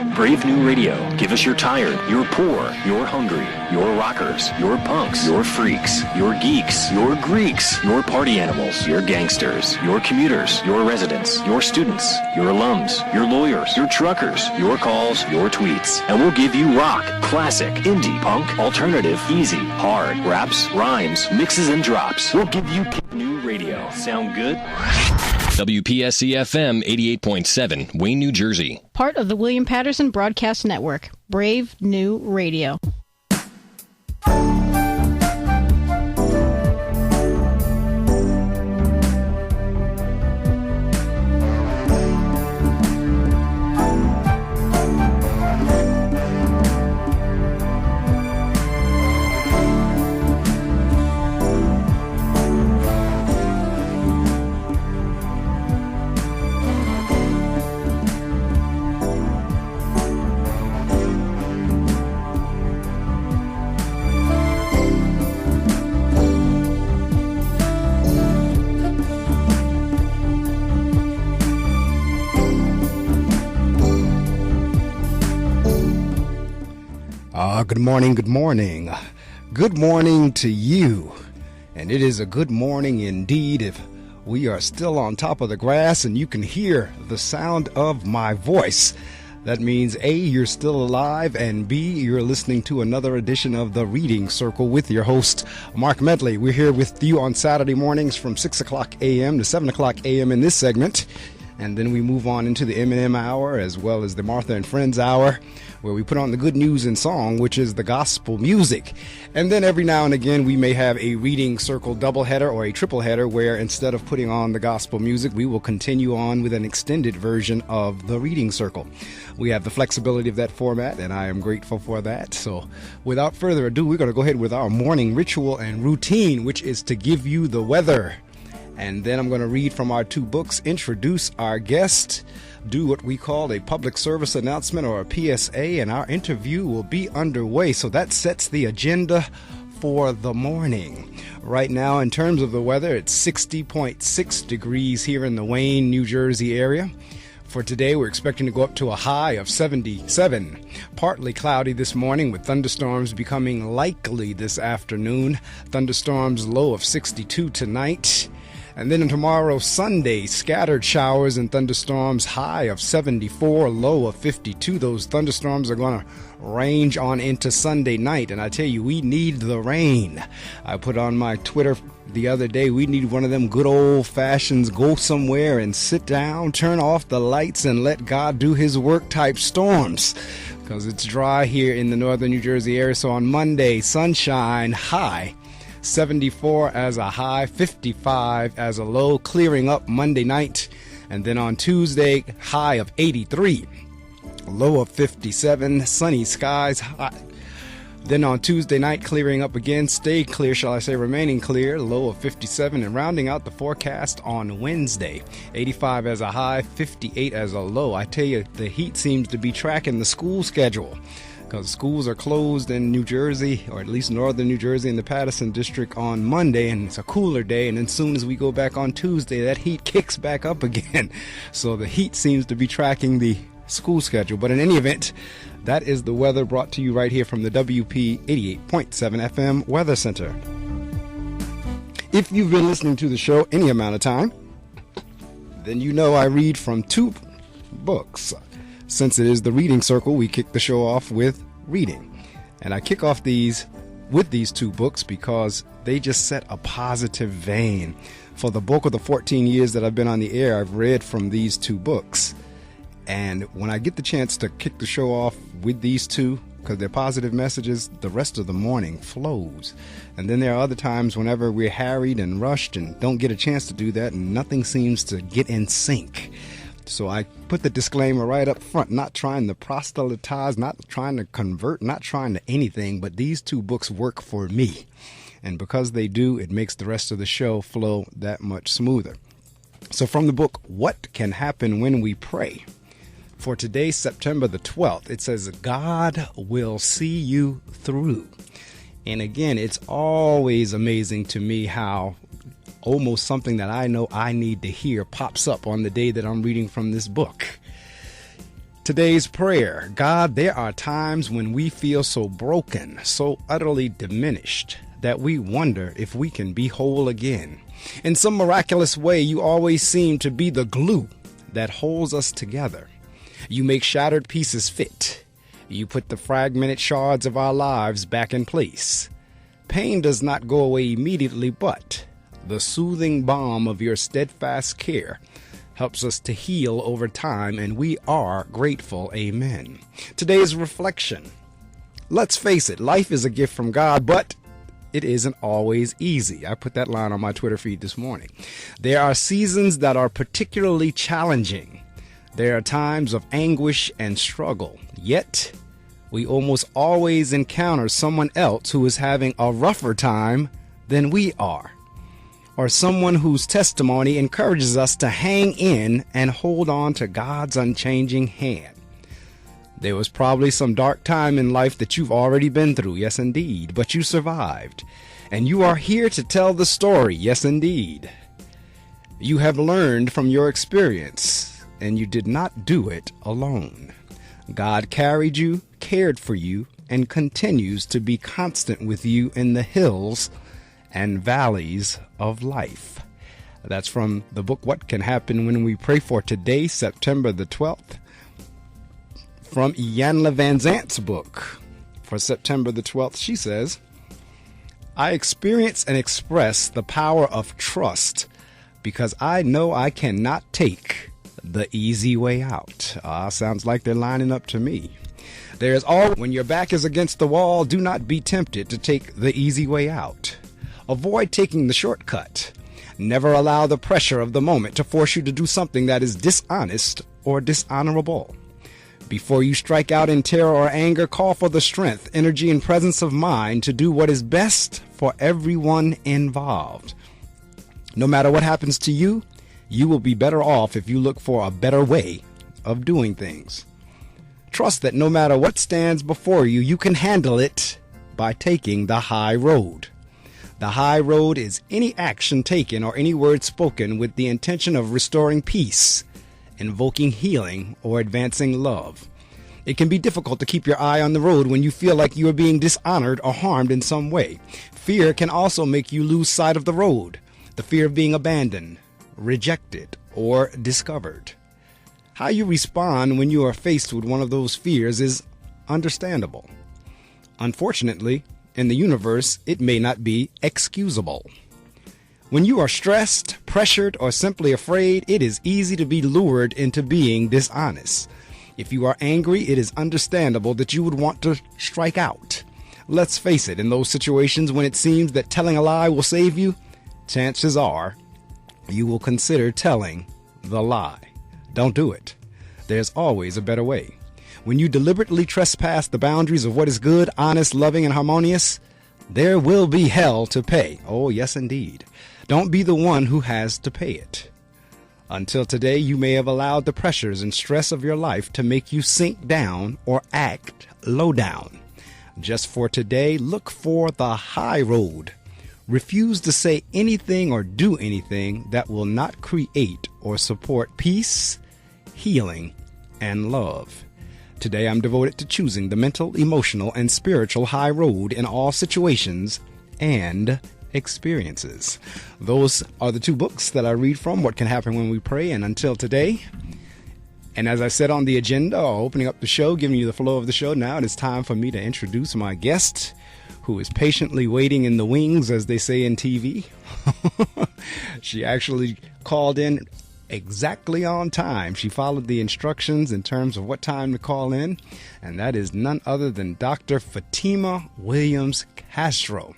Brave New Radio. Give us your tired, your poor, your hungry, your rockers, your punks, your freaks, your geeks, your Greeks, your party animals, your gangsters, your commuters, your residents, your students, your alums, your lawyers, your truckers, your calls, your tweets. And we'll give you rock, classic, indie, punk, alternative, easy, hard, raps, rhymes, mixes, and drops. We'll give you New Radio. Sound good? WPSC-FM 88.7, Wayne, New Jersey. Part of the William Patterson Broadcast Network. Brave New Radio. Good morning, good morning. Good morning to you. And it is a good morning indeed if we are still on top of the grass and you can hear the sound of my voice. That means A, you're still alive, and B, you're listening to another edition of The Reading Circle with your host, Marc Medley. We're here with you on Saturday mornings from 6 o'clock a.m. to 7 o'clock a.m. in this segment. And then we move on into the M&M hour as well as the Martha and Friends hour, where we put on the good news in song, which is the gospel music. And then every now and again, we may have a reading circle doubleheader or a tripleheader where instead of putting on the gospel music, we will continue on with an extended version of the reading circle. We have the flexibility of that format, and I am grateful for that. So without further ado, we're going to go ahead with our morning ritual and routine, which is to give you the weather. And then I'm going to read from our two books, introduce our guest, do what we call a public service announcement or a PSA, and our interview will be underway. So that sets the agenda for the morning. Right now, in terms of the weather, it's 60.6 degrees here in the Wayne, New Jersey area. For today, we're expecting to go up to a high of 77. Partly cloudy this morning with thunderstorms becoming likely this afternoon. Thunderstorms low of 62 tonight. And then tomorrow, Sunday, scattered showers and thunderstorms, high of 74, low of 52. Those thunderstorms are going to range on into Sunday night. And I tell you, we need the rain. I put on my Twitter the other day, we need one of them good old fashions, go somewhere and sit down, turn off the lights and let God do his work type storms. Because it's dry here in the northern New Jersey area. So on Monday, sunshine, high 74 as a high, 55 as a low, clearing up Monday night. And then on Tuesday, high of 83, low of 57, sunny skies, hot. Then on Tuesday night, clearing up again, stay clear, shall I say, remaining clear, low of 57, and rounding out the forecast on Wednesday, 85 as a high, 58 as a low. I tell you, the heat seems to be tracking the school schedule, because schools are closed in New Jersey, or at least northern New Jersey in the Patterson district on Monday, and it's a cooler day, and then as soon as we go back on Tuesday, that heat kicks back up again. So the heat seems to be tracking the school schedule. But in any event, that is the weather brought to you right here from the WP 88.7 FM Weather Center. If you've been listening to the show any amount of time, then you know I read from two books. Since it is the reading circle, we kick the show off with reading. And I kick off with these two books because they just set a positive vein. For the bulk of the 14 years that I've been on the air, I've read from these two books. And when I get the chance to kick the show off with these two, because they're positive messages, the rest of the morning flows. And then there are other times whenever we're harried and rushed and don't get a chance to do that, and nothing seems to get in sync. So I put the disclaimer right up front, not trying to proselytize, not trying to convert, not trying to anything, but these two books work for me. And because they do, it makes the rest of the show flow that much smoother. So from the book, What Can Happen When We Pray? For today, September the 12th, it says, God will see you through. And again, it's always amazing to me how almost something that I know I need to hear pops up on the day that I'm reading from this book. Today's prayer. God, there are times when we feel so broken, so utterly diminished, that we wonder if we can be whole again. In some miraculous way, you always seem to be the glue that holds us together. You make shattered pieces fit. You put the fragmented shards of our lives back in place. Pain does not go away immediately, but the soothing balm of your steadfast care helps us to heal over time, and we are grateful. Amen. Today's reflection. Let's face it, life is a gift from God, but it isn't always easy. I put that line on my Twitter feed this morning. There are seasons that are particularly challenging. There are times of anguish and struggle. Yet, we almost always encounter someone else who is having a rougher time than we are, or someone whose testimony encourages us to hang in and hold on to God's unchanging hand. There was probably some dark time in life that you've already been through, yes indeed, but you survived, and you are here to tell the story, yes indeed. You have learned from your experience, and you did not do it alone. God carried you, cared for you, and continues to be constant with you in the hills and valleys of life. That's from the book, What Can Happen When We Pray, for today, September the 12th. From Iyanla Vanzant's book for September the 12th, she says, I experience and express the power of trust because I know I cannot take the easy way out. Sounds like they're lining up to me. There's all when your back is against the wall, do not be tempted to take the easy way out. Avoid taking the shortcut. Never allow the pressure of the moment to force you to do something that is dishonest or dishonorable. Before you strike out in terror or anger, call for the strength, energy, and presence of mind to do what is best for everyone involved. No matter what happens to you, you will be better off if you look for a better way of doing things. Trust that no matter what stands before you, you can handle it by taking the high road. The high road is any action taken or any word spoken with the intention of restoring peace, invoking healing, or advancing love. It can be difficult to keep your eye on the road when you feel like you are being dishonored or harmed in some way. Fear can also make you lose sight of the road. The fear of being abandoned, rejected, or discovered. How you respond when you are faced with one of those fears is understandable. Unfortunately, in the universe, it may not be excusable. When you are stressed, pressured, or simply afraid, it is easy to be lured into being dishonest. If you are angry, it is understandable that you would want to strike out. Let's face it, in those situations when it seems that telling a lie will save you, chances are you will consider telling the lie. Don't do it. There's always a better way. When you deliberately trespass the boundaries of what is good, honest, loving, and harmonious, there will be hell to pay. Oh, yes, indeed. Don't be the one who has to pay it. Until today, you may have allowed the pressures and stress of your life to make you sink down or act low down. Just for today, look for the high road. Refuse to say anything or do anything that will not create or support peace, healing, and love. Today, I'm devoted to choosing the mental, emotional, and spiritual high road in all situations and experiences. Those are the two books that I read from, What Can Happen When We Pray, and Until Today. And as I said on the agenda, opening up the show, giving you the flow of the show, now it is time for me to introduce my guest, who is patiently waiting in the wings, as they say in TV. She actually called in exactly on time. She followed the instructions in terms of what time to call in, and that is none other than Dr. Fatimah Williams Castro.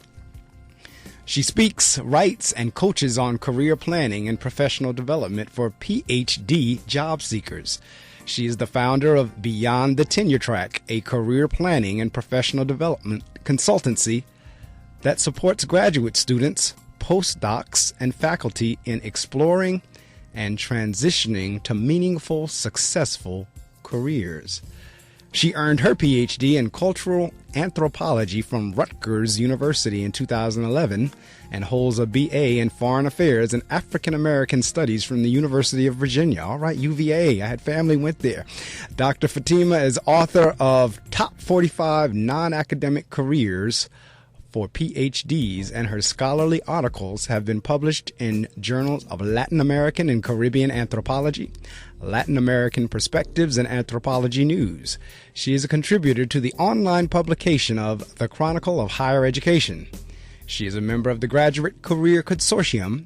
She speaks, writes, and coaches on career planning and professional development for Ph.D. job seekers. She is the founder of Beyond the Tenure Track, a career planning and professional development consultancy that supports graduate students, postdocs, and faculty in exploring and transitioning to meaningful, successful careers. She earned her Ph.D. in Cultural Anthropology from Rutgers University in 2011 and holds a B.A. in Foreign Affairs and African American Studies from the University of Virginia. All right, UVA. I had family went there. Dr. Fatima is author of Top 45 Non-Academic Careers for PhDs, and her scholarly articles have been published in journals of Latin American and Caribbean Anthropology, Latin American Perspectives, and Anthropology News. She is a contributor to the online publication of the Chronicle of Higher Education. She is a member of the Graduate Career Consortium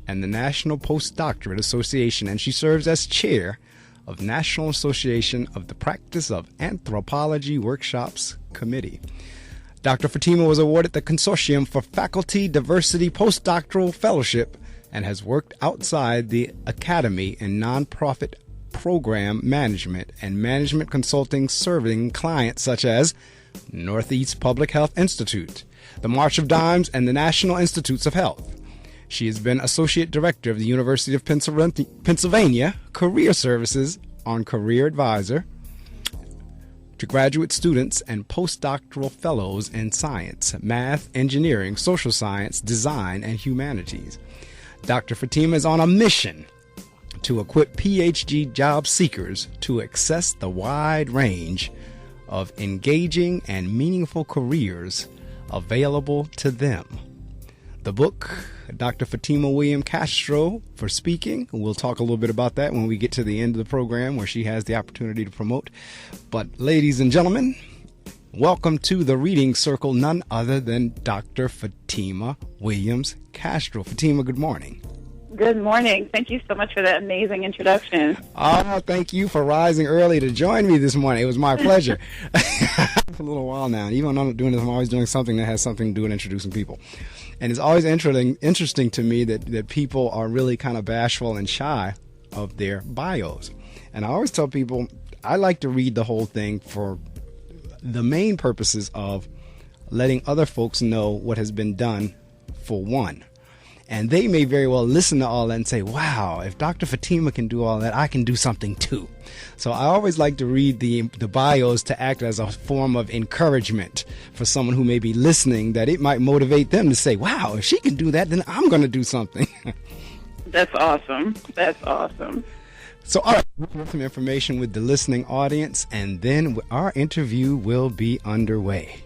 and the National Postdoctoral Association, and she serves as chair of National Association of the Practice of Anthropology Workshops Committee. Dr. Fatima was awarded the Consortium for Faculty Diversity Postdoctoral Fellowship and has worked outside the academy in nonprofit program management and management consulting, serving clients such as Northeast Public Health Institute, the March of Dimes, and the National Institutes of Health. She has been Associate Director of the University of Pennsylvania Career Services on Career Advisor to graduate students and postdoctoral fellows in science, math, engineering, social science, design, and humanities. Dr. Fatima is on a mission to equip PhD job seekers to access the wide range of engaging and meaningful careers available to them. The book, Dr. Fatimah Williams Castro for Speaking. We'll talk a little bit about that when we get to the end of the program where she has the opportunity to promote. But ladies and gentlemen, welcome to the reading circle, none other than Dr. Fatimah Williams Castro. Fatima, good morning. Good morning. Thank you so much for that amazing introduction. Oh, thank you for rising early to join me this morning. It was my pleasure. For a little while now. Even when I'm not doing this, I'm always doing something that has something to do with introducing people. And it's always interesting to me that people are really kind of bashful and shy of their bios. And I always tell people I like to read the whole thing for the main purposes of letting other folks know what has been done for one. And they may very well listen to all that and say, wow, if Dr. Fatima can do all that, I can do something too. So I always like to read the bios to act as a form of encouragement for someone who may be listening, that it might motivate them to say, wow, if she can do that, then I'm going to do something. That's awesome. That's awesome. So, all right, we'll get some information with the listening audience, and then our interview will be underway.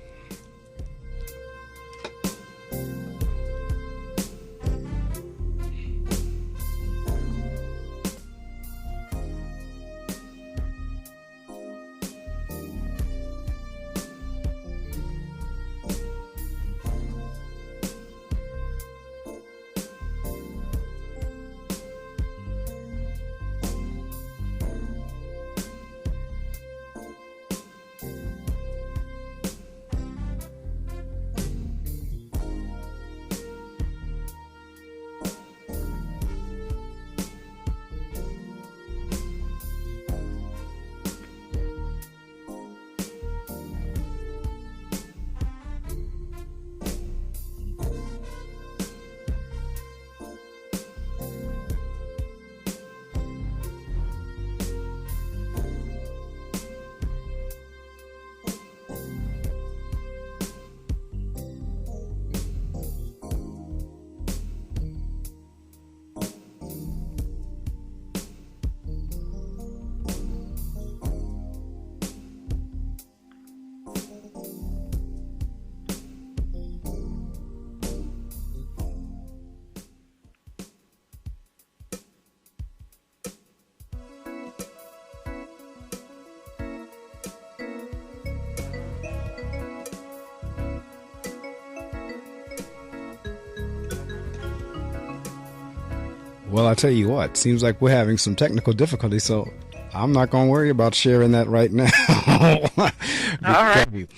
Well, I tell you what, seems like we're having some technical difficulties, so I'm not going to worry about sharing that right now. All right.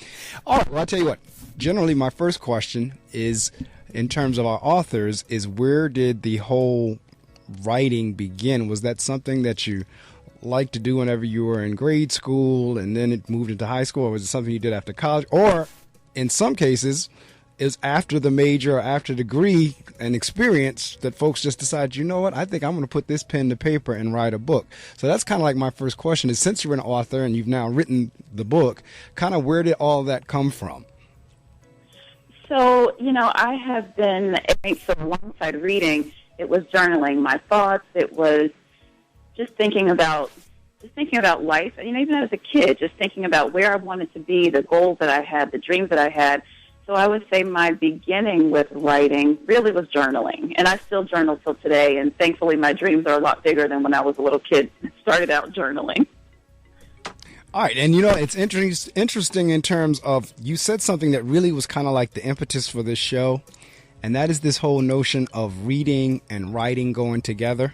All right, well, I'll tell you what, generally my first question is, in terms of our authors, is where did the whole writing begin? Was that something that you liked to do whenever you were in grade school and then it moved into high school, or was it something you did after college? Or in some cases, is after the major or after degree and experience that folks just decide, you know what, I think I'm going to put this pen to paper and write a book. So that's kind of like my first question is, since you're an author and you've now written the book, kind of where did all that come from? So, I have been, so alongside reading, it was journaling my thoughts. It was just thinking about life. Even as a kid, just thinking about where I wanted to be, the goals that I had, the dreams that I had. So I would say my beginning with writing really was journaling. And I still journal till today. And thankfully, my dreams are a lot bigger than when I was a little kid. Started out journaling. All right. And, it's interesting in terms of, you said something that really was kind of like the impetus for this show. And that is this whole notion of reading and writing going together.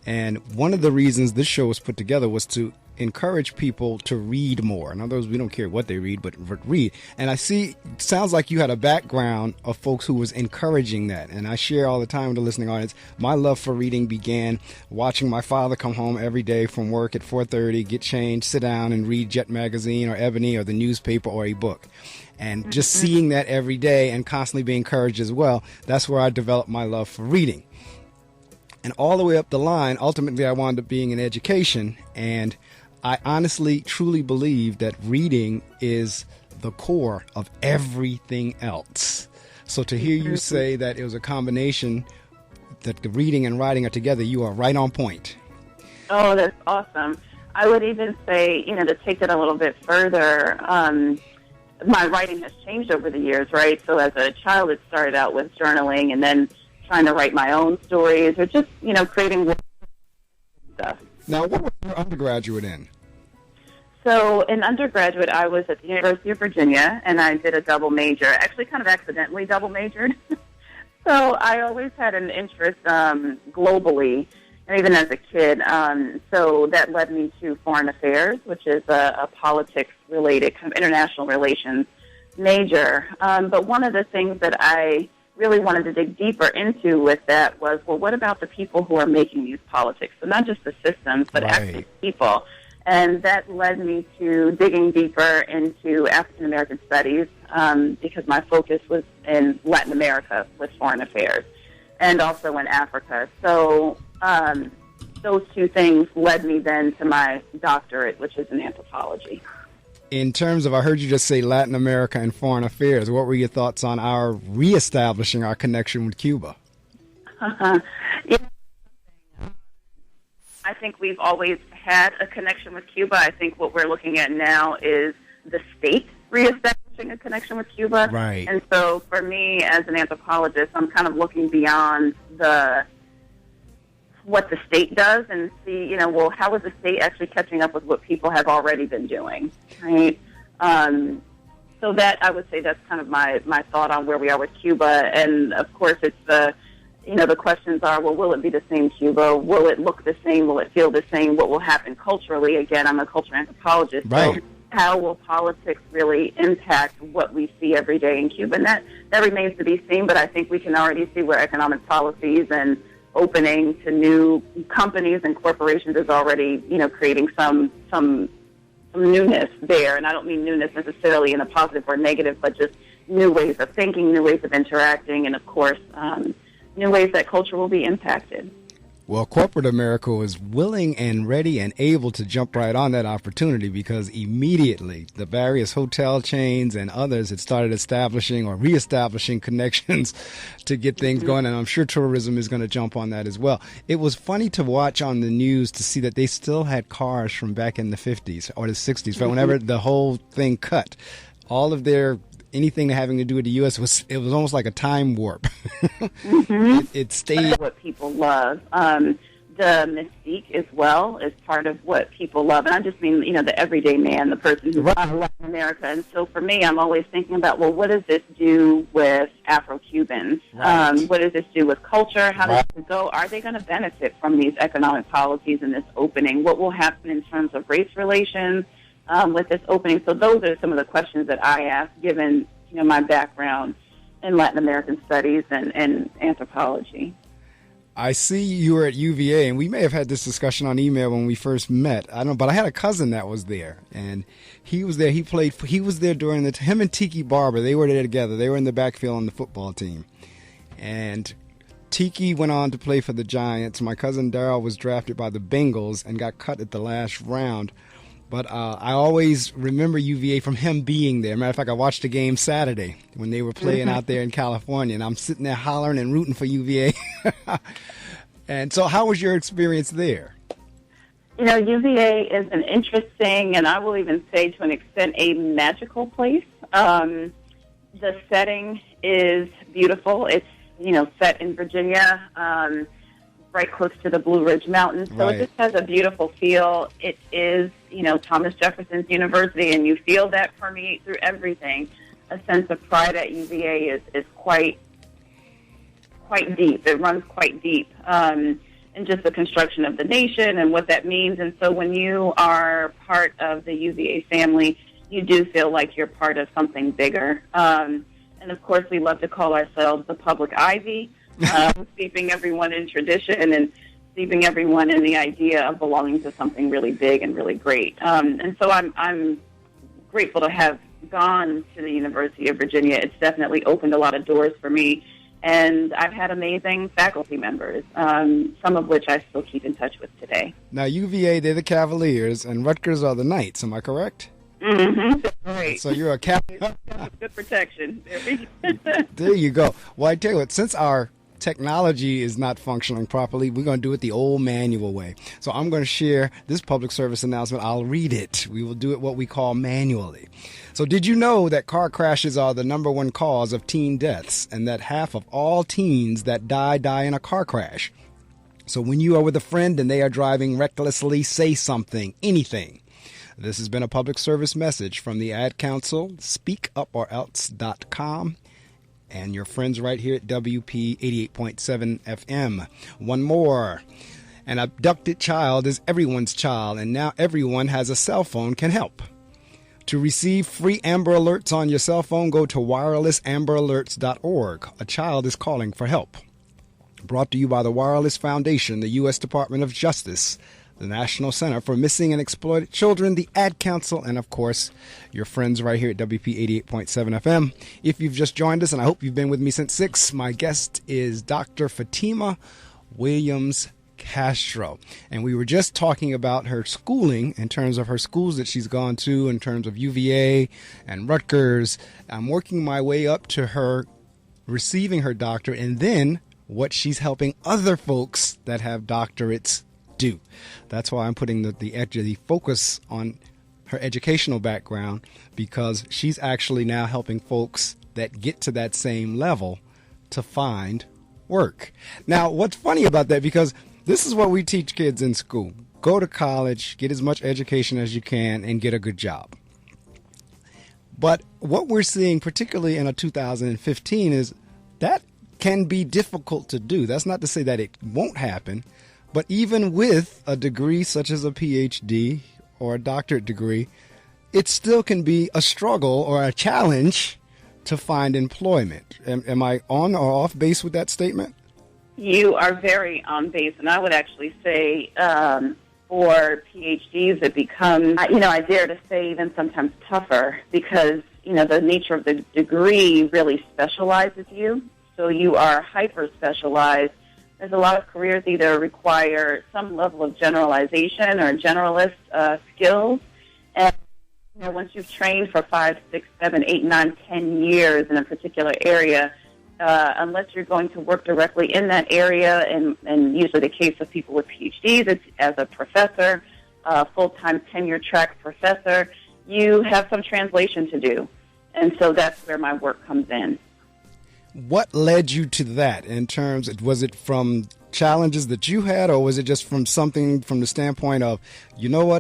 And one of the reasons this show was put together was to encourage people to read more. In other words, we don't care what they read, but read. And I see, sounds like you had a background of folks who was encouraging that. And I share all the time with the listening audience, my love for reading began watching my father come home every day from work at 4:30, get changed, sit down and read Jet Magazine or Ebony or the newspaper or a book. And just seeing that every day and constantly being encouraged as well, that's where I developed my love for reading. And all the way up the line, ultimately I wound up being in education, and I honestly, truly believe that reading is the core of everything else. So to hear you say that it was a combination, that the reading and writing are together, you are right on point. Oh, that's awesome. I would even say, to take it a little bit further, my writing has changed over the years, right? So as a child, it started out with journaling and then trying to write my own stories or just, creating stuff. Now, what was your undergraduate in? So in undergraduate, I was at the University of Virginia, and I did a double major, actually kind of accidentally double majored. So I always had an interest globally, and even as a kid. So that led me to foreign affairs, which is a politics-related, kind of international relations major. But one of the things that I really wanted to dig deeper into with that was, well, what about the people who are making these politics? So not just the systems, but actually people. And that led me to digging deeper into African American studies because my focus was in Latin America with foreign affairs and also in Africa. So those two things led me then to my doctorate, which is in anthropology. In terms of, I heard you just say Latin America and foreign affairs, what were your thoughts on our reestablishing our connection with Cuba? I think we've always had a connection with Cuba. I think what we're looking at now is the state reestablishing a connection with Cuba. Right. And so for me as an anthropologist, I'm kind of looking beyond what the state does and see, well, how is the state actually catching up with what people have already been doing, right? So that, I would say that's kind of my thought on where we are with Cuba. And, of course, it's the questions are, well, will it be the same Cuba? Will it look the same? Will it feel the same? What will happen culturally? Again, I'm a cultural anthropologist. Right. So how will politics really impact what we see every day in Cuba? And that remains to be seen, but I think we can already see where economic policies and opening to new companies and corporations is already, creating some newness there. And I don't mean newness necessarily in a positive or negative, but just new ways of thinking, new ways of interacting, and, of course, new ways that culture will be impacted. Well, corporate America was willing and ready and able to jump right on that opportunity because immediately the various hotel chains and others had started establishing or reestablishing connections to get things going. And I'm sure tourism is going to jump on that as well. It was funny to watch on the news to see that they still had cars from back in the 50s or the 60s, but whenever the whole thing cut, all of their anything having to do with the U.S. was almost like a time warp. It stayed. What people love. The mystique as well is part of what people love. And I just mean, the everyday man, the person who's out of Latin America. And so for me, I'm always thinking about, well, what does this do with Afro-Cubans? Right. What does this do with culture? How does it go? Are they going to benefit from these economic policies and this opening? What will happen in terms of race relations? With this opening. So those are some of the questions that I ask, given my background in Latin American studies and anthropology. I see you were at UVA, and we may have had this discussion on email when we first met. I don't know, but I had a cousin that was there, and he was there. He was there during him and Tiki Barber. They were there together. They were in the backfield on the football team, and Tiki went on to play for the Giants. My cousin Darryl was drafted by the Bengals and got cut at the last round. But I always remember UVA from him being there. Matter of fact, I watched the game Saturday when they were playing out there in California, and I'm sitting there hollering and rooting for UVA. And so how was your experience there? You know, UVA is an interesting, and I will even say to an extent, a magical place. The setting is beautiful. It's, set in Virginia, right close to the Blue Ridge Mountains. So It just has a beautiful feel. It is, Thomas Jefferson's University, and you feel that permeate through everything. A sense of pride at UVA is quite deep. It runs quite deep. And just the construction of the nation and what that means. And so when you are part of the UVA family, you do feel like you're part of something bigger. And, of course, we love to call ourselves the public Ivy, steeping everyone in tradition and steeping everyone in the idea of belonging to something really big and really great. And so I'm grateful to have gone to the University of Virginia. It's definitely opened a lot of doors for me. And I've had amazing faculty members, some of which I still keep in touch with today. Now, UVA, they're the Cavaliers, and Rutgers are the Knights. Am I correct? Mm-hmm. Right. So you're a good protection. There you go. Well, I tell you what, since our technology is not functioning properly, we're going to do it the old manual way. So I'm going to share this public service announcement. I'll read it. We will do it what we call manually. So did you know that car crashes are the number one cause of teen deaths, and that half of all teens that die in a car crash? So when you are with a friend and they are driving recklessly, say something, anything. This has been a public service message from the Ad Council, speakuporelse.com, and your friends right here at WP 88.7 FM. One more. An abducted child is everyone's child, and now everyone has a cell phone can help. To receive free Amber Alerts on your cell phone, go to wirelessamberalerts.org. A child is calling for help. Brought to you by the Wireless Foundation, the U.S. Department of Justice, the National Center for Missing and Exploited Children, the Ad Council, and, of course, your friends right here at WP 88.7 FM. If you've just joined us, and I hope you've been with me since 6, my guest is Dr. Fatimah Williams Castro. And we were just talking about her schooling in terms of her schools that she's gone to, in terms of UVA and Rutgers. I'm working my way up to her receiving her doctorate, and then what she's helping other folks that have doctorates do. That's why I'm putting the focus on her educational background, because she's actually now helping folks that get to that same level to find work. Now, what's funny about that, because this is what we teach kids in school. Go to college, get as much education as you can, and get a good job. But what we're seeing, particularly in 2015, is that can be difficult to do. That's not to say that it won't happen, but even with a degree such as a Ph.D. or a doctorate degree, it still can be a struggle or a challenge to find employment. Am I on or off base with that statement? You are very on base, and I would actually say for PhDs it becomes, I dare to say even sometimes tougher, because, the nature of the degree really specializes you. So you are hyper-specialized. There's a lot of careers either require some level of generalization or generalist skills. And once you've trained for 5, 6, 7, 8, 9, 10 years in a particular area, unless you're going to work directly in that area, and usually the case of people with PhDs, it's as a professor, full-time tenure-track professor, you have some translation to do. And so that's where my work comes in. What led you to that in terms, was it from challenges that you had, or was it just from something from the standpoint of,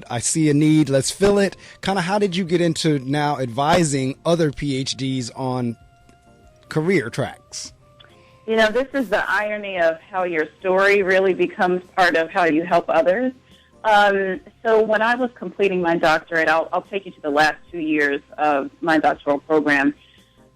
I see a need, let's fill it? Kind of how did you get into now advising other PhDs on career tracks? This is the irony of how your story really becomes part of how you help others. So when I was completing my doctorate, I'll take you to the last 2 years of my doctoral program.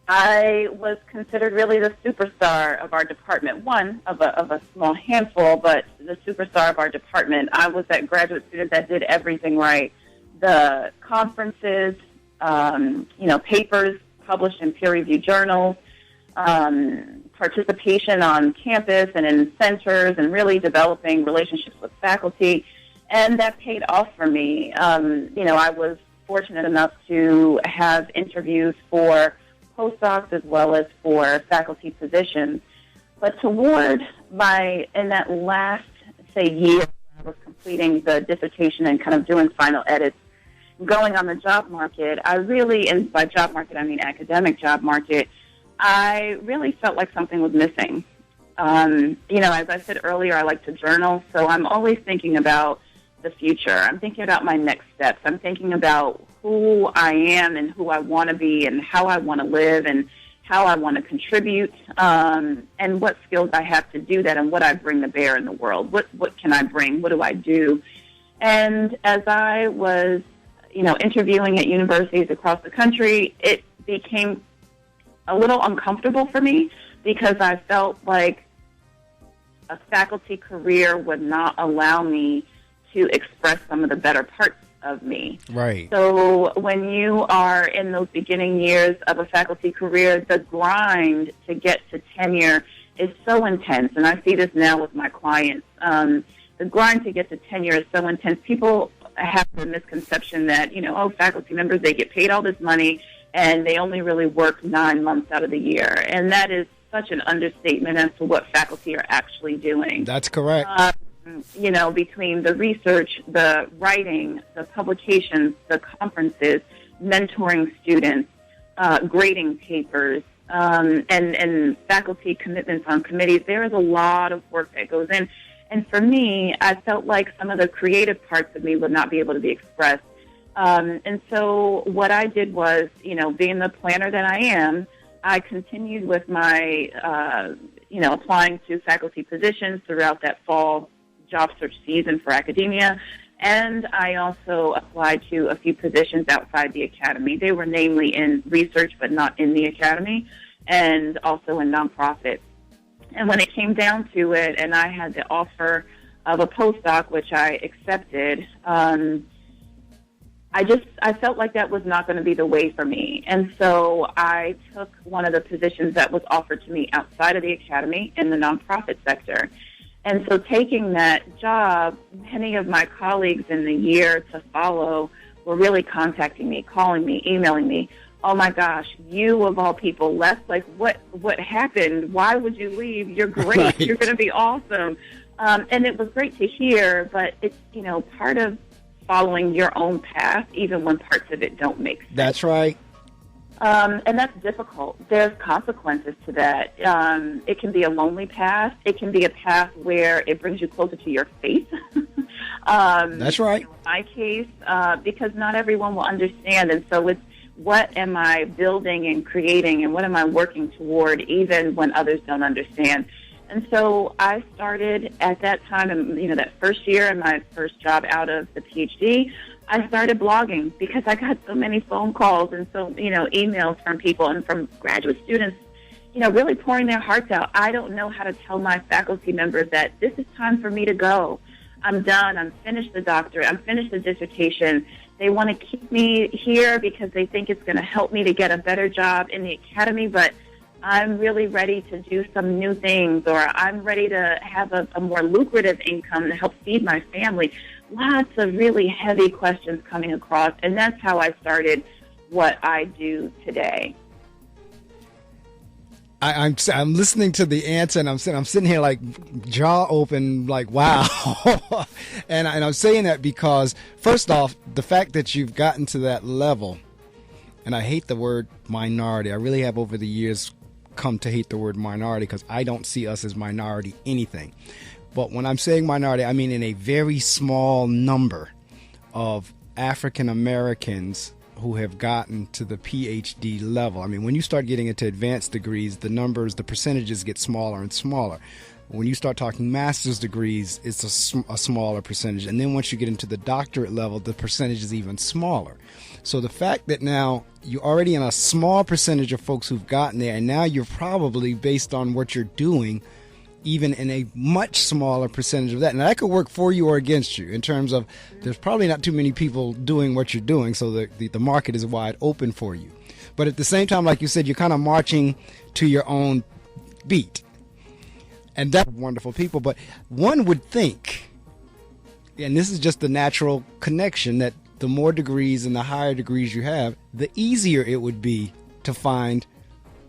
I was considered really the superstar of our department, one of a small handful, but the superstar of our department. I was that graduate student that did everything right. The conferences, papers published in peer-reviewed journals, participation on campus and in centers, and really developing relationships with faculty, and that paid off for me. I was fortunate enough to have interviews for postdocs as well as for faculty positions. But in that last, year, I was completing the dissertation and kind of doing final edits, going on the job market, and by job market I mean academic job market, I really felt like something was missing. As I said earlier, I like to journal, so I'm always thinking about the future. I'm thinking about my next steps. I'm thinking about who I am and who I want to be and how I want to live and how I want to contribute, and what skills I have to do that and what I bring to bear in the world. What can I bring? What do I do? And as I was, interviewing at universities across the country, it became a little uncomfortable for me because I felt like a faculty career would not allow me to express some of the better parts of me. Right. So when you are in those beginning years of a faculty career, the grind to get to tenure is so intense. And I see this now with my clients. The grind to get to tenure is so intense. People have the misconception that, faculty members, they get paid all this money and they only really work 9 months out of the year. And that is such an understatement as to what faculty are actually doing. That's correct. Between the research, the writing, the publications, the conferences, mentoring students, grading papers, and faculty commitments on committees, there is a lot of work that goes in. And for me, I felt like some of the creative parts of me would not be able to be expressed. And so what I did was, being the planner that I am, I continued with my, applying to faculty positions throughout that fall job search season for academia. And I also applied to a few positions outside the academy. They were namely in research, but not in the academy, and also in nonprofits. And when it came down to it, and I had the offer of a postdoc, which I accepted, I felt like that was not going to be the way for me. And so I took one of the positions that was offered to me outside of the academy in the nonprofit sector. And so taking that job, many of my colleagues in the year to follow were really contacting me, calling me, emailing me. Oh my gosh, you of all people left. Like, what happened? Why would you leave? You're great. Right. You're going to be awesome. And it was great to hear, but it's, part of following your own path, even when parts of it don't make sense. That's right. And that's difficult. There's consequences to that. It can be a lonely path. It can be a path where it brings you closer to your faith. That's right. In my case, because not everyone will understand. And so it's, what am I building and creating, and what am I working toward, even when others don't understand? And so I started at that time, and that first year in my first job out of the Ph.D., I started blogging because I got so many phone calls and so, emails from people and from graduate students, really pouring their hearts out. I don't know how to tell my faculty members that this is time for me to go. I'm done. I'm finished the doctorate. I'm finished the dissertation. They want to keep me here because they think it's going to help me to get a better job in the academy, but I'm really ready to do some new things, or I'm ready to have a more lucrative income to help feed my family. Lots of really heavy questions coming across, and that's how I started what I do today. I'm listening to the answer, and I'm sitting here like jaw open, like wow. and I'm saying that because, first off, the fact that you've gotten to that level, and I hate the word minority. I really have over the years come to hate the word minority because I don't see us as minority anything. But when I'm saying minority, I mean in a very small number of African Americans who have gotten to the PhD level. I mean, when you start getting into advanced degrees, the numbers, the percentages get smaller and smaller. When you start talking master's degrees, it's a smaller percentage. And then once you get into the doctorate level, the percentage is even smaller. So the fact that now you're already in a small percentage of folks who've gotten there, and now you're probably, based on what you're doing, even in a much smaller percentage of that. And that could work for you or against you in terms of there's probably not too many people doing what you're doing, so the market is wide open for you. But at the same time, like you said, you're kind of marching to your own beat. And that's wonderful people. But one would think, and this is just the natural connection, that the more degrees and the higher degrees you have, the easier it would be to find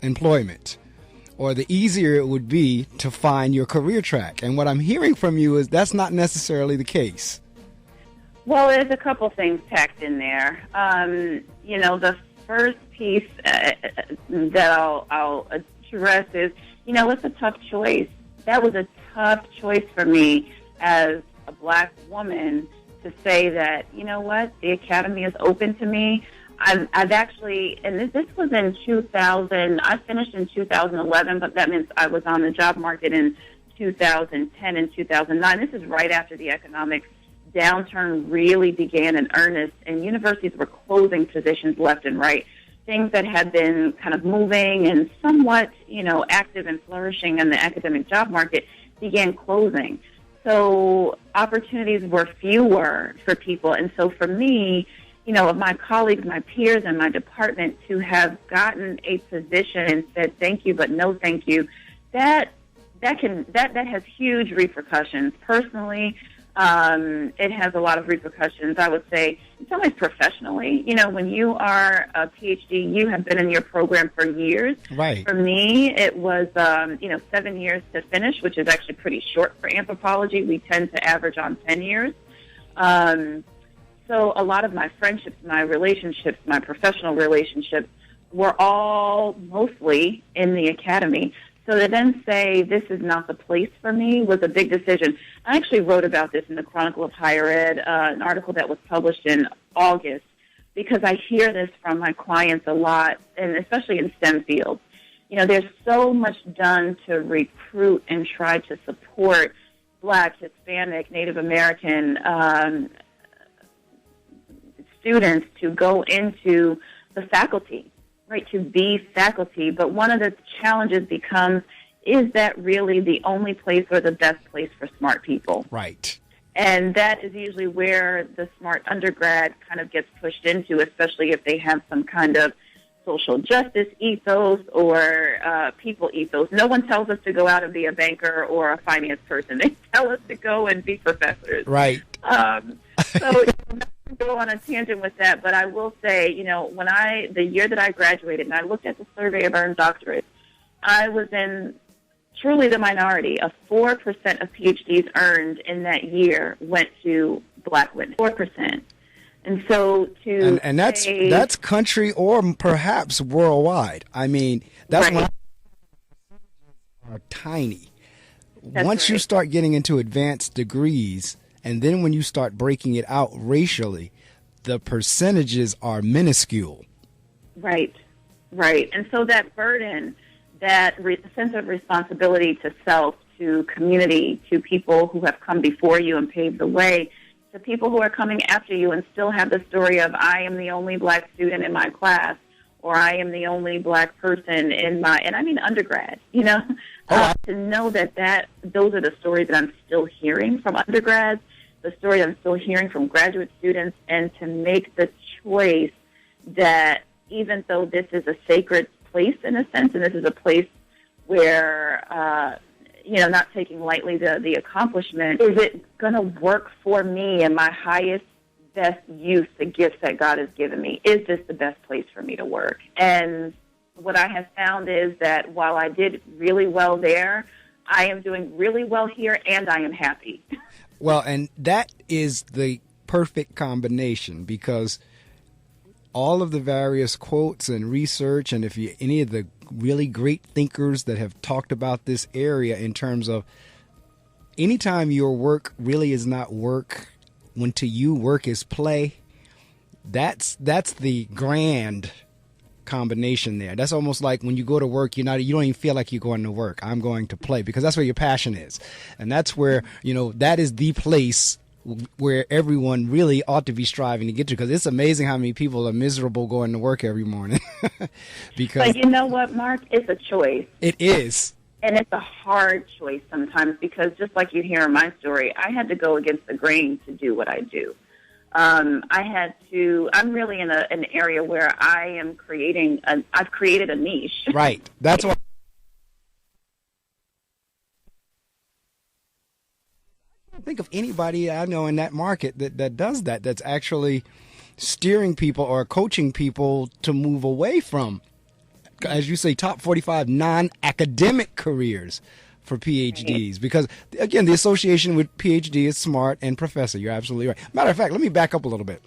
employment, or the easier it would be to find your career track. And what I'm hearing from you is that's not necessarily the case. Well, there's a couple things packed in there. The first piece that I'll address is, it's a tough choice. That was a tough choice for me as a Black woman to say that, the academy is open to me. I've actually, and this was in 2000, I finished in 2011, but that means I was on the job market in 2010 and 2009. This is right after the economic downturn really began in earnest, and universities were closing positions left and right. Things that had been kind of moving and somewhat, active and flourishing in the academic job market began closing. So opportunities were fewer for people. And so for me, of my colleagues, my peers in my department to have gotten a position and said thank you, but no thank you, that has huge repercussions. Personally, it has a lot of repercussions, I would say, in some ways professionally. When you are a Ph.D., you have been in your program for years. Right. For me, it was, 7 years to finish, which is actually pretty short for anthropology. We tend to average on 10 years. So a lot of my friendships, my relationships, my professional relationships were all mostly in the academy. So to then say this is not the place for me was a big decision. I actually wrote about this in the Chronicle of Higher Ed, an article that was published in August, because I hear this from my clients a lot, and especially in STEM fields. There's so much done to recruit and try to support Black, Hispanic, Native American students to go into the faculty, right, to be faculty. But one of the challenges becomes, is that really the only place or the best place for smart people? Right. And that is usually where the smart undergrad kind of gets pushed into, especially if they have some kind of social justice ethos or people ethos. No one tells us to go out and be a banker or a finance person. They tell us to go and be professors. Right. So go on a tangent with that, but I will say, the year that I graduated and I looked at the survey of earned doctorates, I was in truly the minority. 4% of PhDs earned in that year went to Black women. 4%. And so and that's country or perhaps worldwide. I mean, that's right. When are tiny. That's Once right. you start getting into advanced degrees, and then when you start breaking it out racially, the percentages are minuscule. Right. And so that burden, that sense of responsibility to self, to community, to people who have come before you and paved the way, to people who are coming after you and still have the story of I am the only Black student in my class, or I am the only Black person in my, and I mean undergrad, to know that those are the stories that I'm still hearing from undergrads, the story I'm still hearing from graduate students, and to make the choice that even though this is a sacred place in a sense, and this is a place where, not taking lightly the accomplishment, is it going to work for me and my highest, best use, the gifts that God has given me? Is this the best place for me to work? And what I have found is that while I did really well there, I am doing really well here, and I am happy. Well, and that is the perfect combination, because all of the various quotes and research, and if you any of the really great thinkers that have talked about this area in terms of anytime your work really is not work, when to you work is play, that's the grand combination there. That's almost like when you go to work, you don't even feel like you're going to work. I'm going to play, because that's where your passion is. And that's where, that is the place where everyone really ought to be striving to get to, because it's amazing how many people are miserable going to work every morning. But you know what, Mark? It's a choice. It is. And it's a hard choice sometimes, because just like you hear in my story, I had to go against the grain to do what I do. I'm really in an area where I've created a niche. Right. That's why. Think of anybody I know in that market that does that, that's actually steering people or coaching people to move away from, as you say, top 45 non-academic careers for PhDs. Because, again, the association with PhD is smart and professor. You're absolutely right. Matter of fact, let me back up a little bit.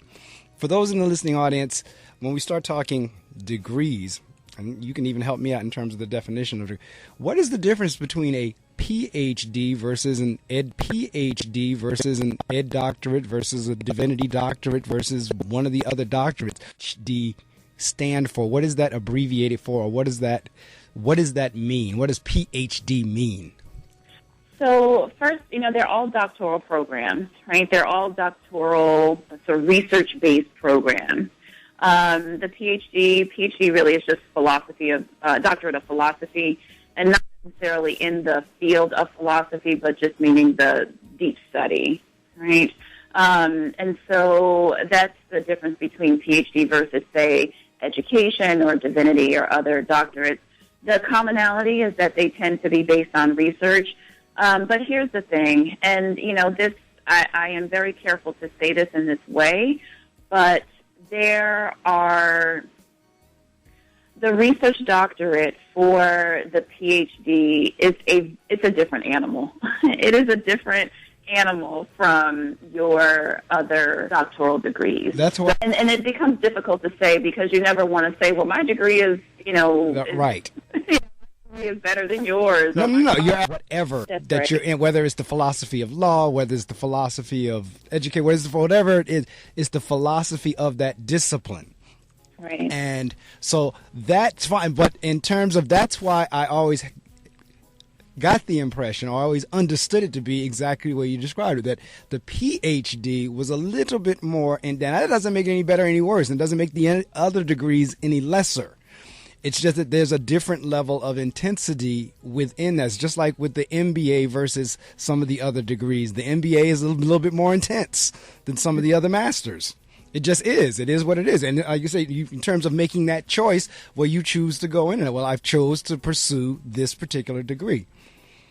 For those in the listening audience, when we start talking degrees, and you can even help me out in terms of the definition of degree, what is the difference between a PhD versus an ed PhD versus an ed doctorate versus a divinity doctorate versus one of the other doctorates? PhD stand for? What is that abbreviated for? Or what does that mean? What does PhD mean? So first, they're all doctoral programs, right? They're all doctoral, so research-based programs. The PhD really is just doctorate of philosophy, and not necessarily in the field of philosophy, but just meaning the deep study, right? And so that's the difference between PhD versus, say, education or divinity or other doctorates. The commonality is that they tend to be based on research. But here's the thing, and, I am very careful to say this in this way, but there are the research doctorate for the PhD it's a different animal. It is a different animal from your other doctoral degrees. That's why, and it becomes difficult to say, because you never want to say, well, my degree is, right. is better than yours. No, you're whatever that right. You're in, whether it's the philosophy of law, whether it's the philosophy of education, whatever it is, it's the philosophy of that discipline. Right. And so that's fine. But in terms of, that's why I always got the impression, or I always understood it to be exactly the way you described it, that the PhD was a little bit more, and that doesn't make it any better or any worse, and doesn't make the other degrees any lesser. It's just that there's a different level of intensity within that. It's just like with the MBA versus some of the other degrees. The MBA is a little bit more intense than some of the other masters. It just is. It is what it is. And like you say, in terms of making that choice, well, you choose to go in it. Well, I've chose to pursue this particular degree.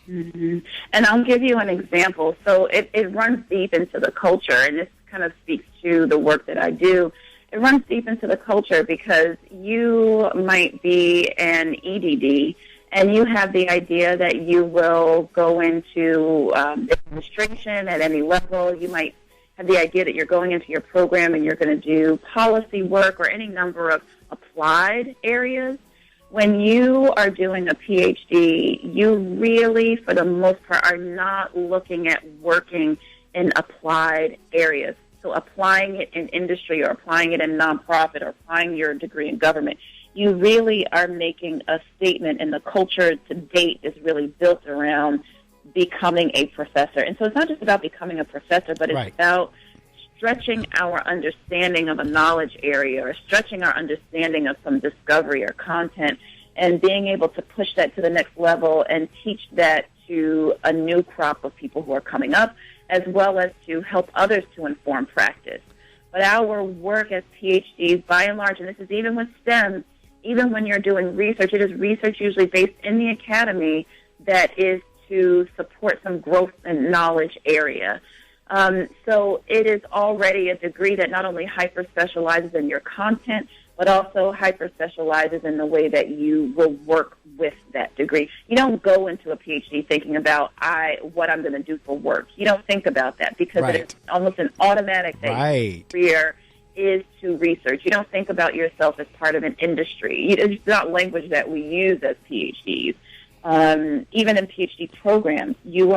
Mm-hmm. And I'll give you an example. So it runs deep into the culture, and this kind of speaks to the work that I do. It runs deep into the culture because you might be an EDD, and you have the idea that you will go into administration at any level. You might have the idea that you're going into your program and you're going to do policy work or any number of applied areas. When you are doing a PhD, you really, for the most part, are not looking at working in applied areas. So applying it in industry or applying it in nonprofit or applying your degree in government, you really are making a statement, and the culture to date is really built around becoming a professor. And so it's not just about becoming a professor, but it's right. about stretching our understanding of a knowledge area or stretching our understanding of some discovery or content and being able to push that to the next level and teach that to a new crop of people who are coming up, as well as to help others to inform practice. But our work as PhDs, by and large, and this is even with STEM, even when you're doing research, it is research usually based in the academy that is to support some growth and knowledge area. So it is already a degree that not only hyper-specializes in your content, but also hyper-specializes in the way that you will work with that degree. You don't go into a PhD thinking about what I'm going to do for work. You don't think about that because right. it's almost an automatic thing. Right. Career is to research. You don't think about yourself as part of an industry. It's not language that we use as PhDs. Even in PhD programs, you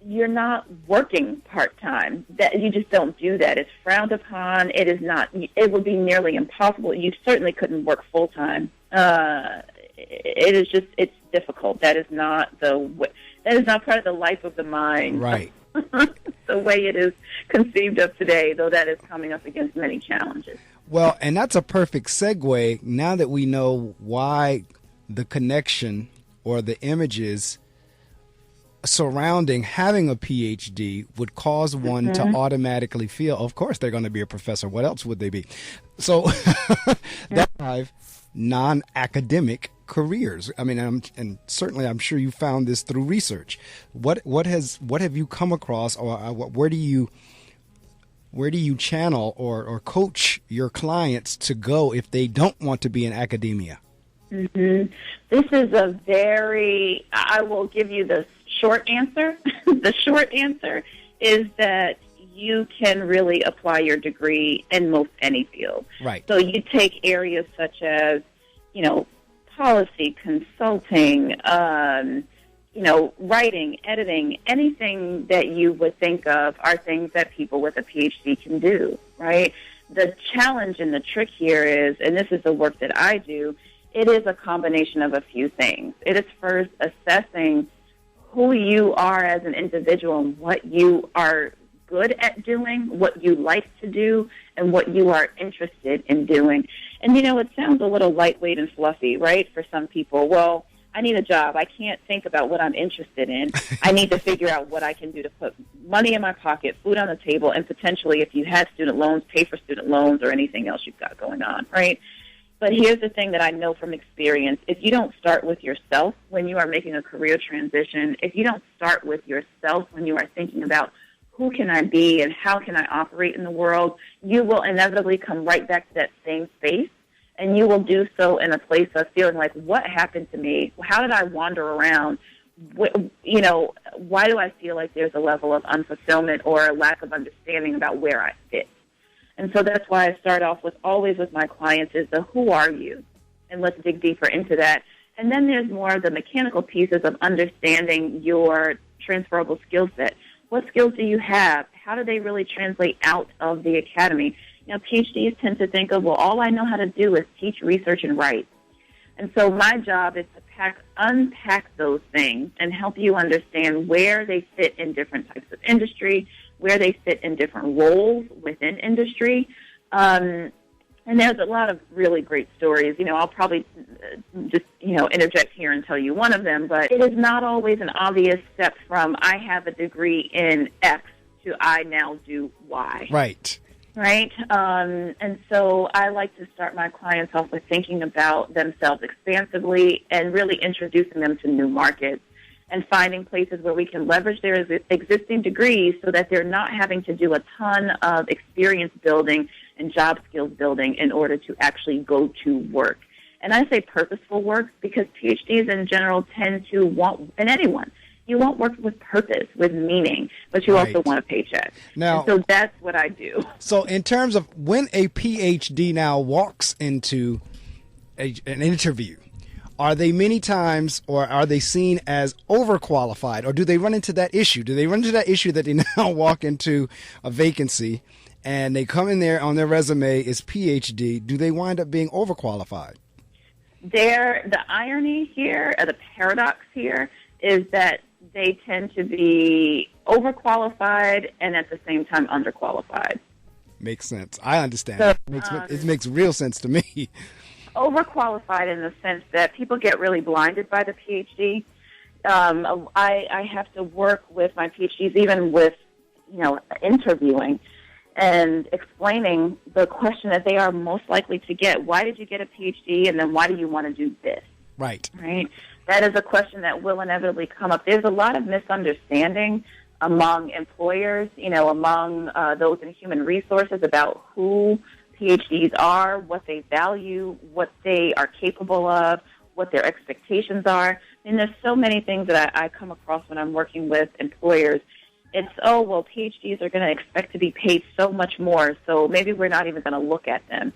you're not working part-time. That you just don't do that. It's frowned upon. It is not. It would be nearly impossible. You certainly couldn't work full-time. It is just. It's difficult. That is not part of the life of the mind. Right. The way it is conceived of today, though that is coming up against many challenges. Well, and that's a perfect segue now that we know why the connection or the images surrounding having a PhD would cause one to automatically feel, of course, they're going to be a professor. What else would they be? So that five non-academic careers. I mean, and certainly I'm sure you found this through research. What have you come across, or where do you channel or coach your clients to go if they don't want to be in academia? Mm-hmm. This is I will give you the short answer. The short answer is that you can really apply your degree in most any field. Right. So you take areas such as, policy, consulting, writing, editing, anything that you would think of are things that people with a PhD can do, right? The challenge and the trick here is, and this is the work that I do, it is a combination of a few things. It is first assessing who you are as an individual and what you are good at doing, what you like to do, and what you are interested in doing. And, it sounds a little lightweight and fluffy, right, for some people. Well, I need a job. I can't think about what I'm interested in. I need to figure out what I can do to put money in my pocket, food on the table, and potentially, if you have student loans, pay for student loans or anything else you've got going on, right? But here's the thing that I know from experience. If you don't start with yourself when you are making a career transition, if you don't start with yourself when you are thinking about who can I be and how can I operate in the world, you will inevitably come right back to that same space, and you will do so in a place of feeling like, what happened to me? How did I wander around? Why do I feel like there's a level of unfulfillment or a lack of understanding about where I fit? And so that's why I start off always with my clients is the who are you? And let's dig deeper into that. And then there's more of the mechanical pieces of understanding your transferable skill set. What skills do you have? How do they really translate out of the academy? PhDs tend to think of, well, all I know how to do is teach, research, and write. And so my job is to unpack those things and help you understand where they fit in different types of industry, where they fit in different roles within industry. And there's a lot of really great stories. I'll probably just, interject here and tell you one of them, but it is not always an obvious step from I have a degree in X to I now do Y. Right. Right? And so I like to start my clients off with thinking about themselves expansively and really introducing them to new markets and finding places where we can leverage their existing degrees so that they're not having to do a ton of experience building and job skills building in order to actually go to work. And I say purposeful work because PhDs in general tend to want, and anyone, you want work with purpose, with meaning, but you also want a paycheck. Now, and so that's what I do. So in terms of when a PhD now walks into an interview, are they many times, or are they seen as overqualified, or do they run into that issue? Do they run into that issue that they now walk into a vacancy and they come in there on their resume is PhD? Do they wind up being overqualified? The irony here, or the paradox here, is that they tend to be overqualified and at the same time underqualified. Makes sense. I understand. So, it makes real sense to me. Overqualified in the sense that people get really blinded by the PhD. I have to work with my PhDs, even with, interviewing and explaining the question that they are most likely to get. Why did you get a PhD, and then why do you want to do this? Right. Right? That is a question that will inevitably come up. There's a lot of misunderstanding among employers, among those in human resources about who PhDs are, what they value, what they are capable of, what their expectations are. And there's so many things that I come across when I'm working with employers. It's, PhDs are going to expect to be paid so much more, so maybe we're not even going to look at them.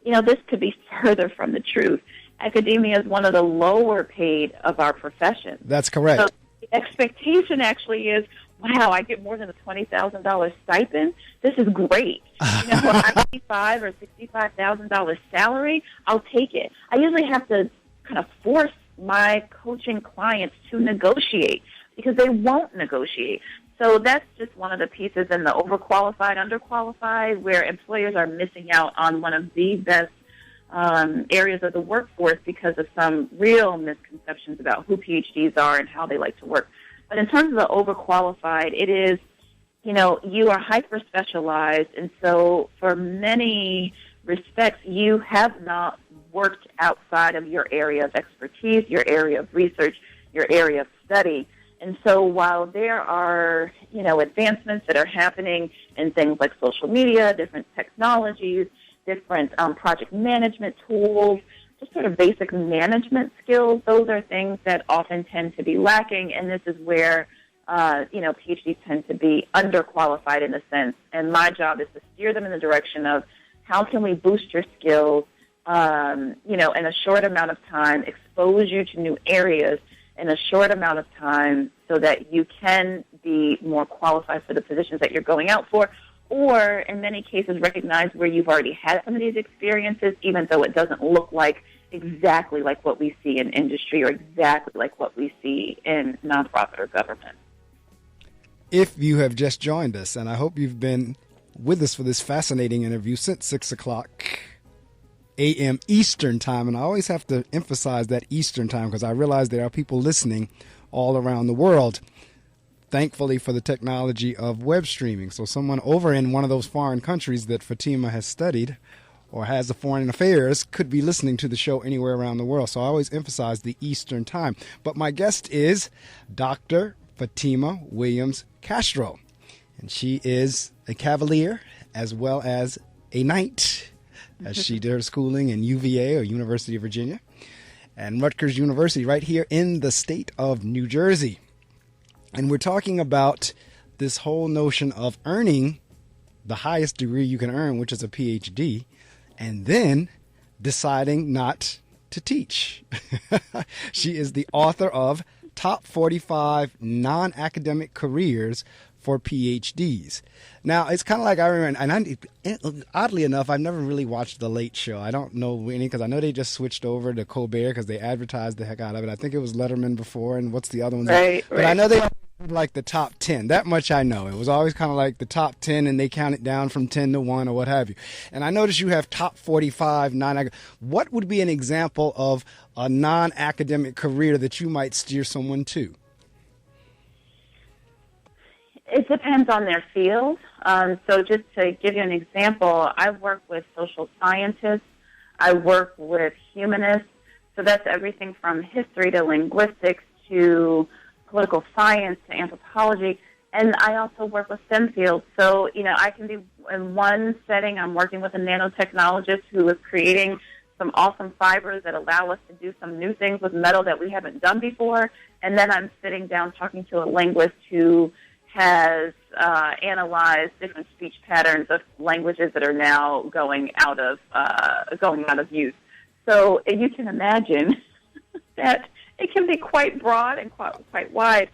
This could be further from the truth. Academia is one of the lower paid of our professions. That's correct. So the expectation actually is, wow, I get more than a $20,000 stipend. This is great. You know, a $55,000 or $65,000 salary, I'll take it. I usually have to kind of force my coaching clients to negotiate because they won't negotiate. So that's just one of the pieces in the overqualified, underqualified, where employers are missing out on one of the best areas of the workforce because of some real misconceptions about who PhDs are and how they like to work. But in terms of the overqualified, it is, you know, you are hyper-specialized, and so for many respects, you have not worked outside of your area of expertise, your area of research, your area of study. And so while there are, you know, advancements that are happening in things like social media, different technologies, different project management tools, just sort of basic management skills, those are things that often tend to be lacking, and this is where, you know, PhDs tend to be underqualified in a sense. And my job is to steer them in the direction of how can we boost your skills, you know, in a short amount of time, expose you to new areas in a short amount of time so that you can be more qualified for the positions that you're going out for, or in many cases recognize where you've already had some of these experiences, even though it doesn't look like exactly like what we see in industry or exactly like what we see in nonprofit or government. If you have just joined us, and I hope you've been with us for this fascinating interview since 6 o'clock a.m. Eastern Time, and I always have to emphasize that Eastern Time because I realize there are people listening all around the world. Thankfully for the technology of web streaming. So someone over in one of those foreign countries that Fatima has studied or has a foreign affairs could be listening to the show anywhere around the world. So I always emphasize the Eastern Time. But my guest is Dr. Fatimah Williams Castro. And she is a Cavalier as well as a Knight, as she did her schooling in UVA, or University of Virginia, and Rutgers University right here in the state of New Jersey. And we're talking about this whole notion of earning the highest degree you can earn, which is a PhD, and then deciding not to teach. She is the author of Top 45 Non-Academic Careers for PhDs. Now, it's kind of like I remember, and oddly enough, I've never really watched The Late Show. I don't know any, because I know they just switched over to Colbert because they advertised the heck out of it. I think it was Letterman before, and what's the other one? Right. But I know they like the top 10. That much I know. It was always kind of like the top 10, and they count it down from 10 to 1 or what have you. And I noticed you have top 45 non-academic. What would be an example of a non-academic career that you might steer someone to? It depends on their field. So just to give you an example, I work with social scientists. I work with humanists. So that's everything from history to linguistics to political science to anthropology. And I also work with STEM fields. So, you know, I can be in one setting, I'm working with a nanotechnologist who is creating some awesome fibers that allow us to do some new things with metal that we haven't done before. And then I'm sitting down talking to a linguist who has analyzed different speech patterns of languages that are now going out of use. So you can imagine that it can be quite broad and quite wide.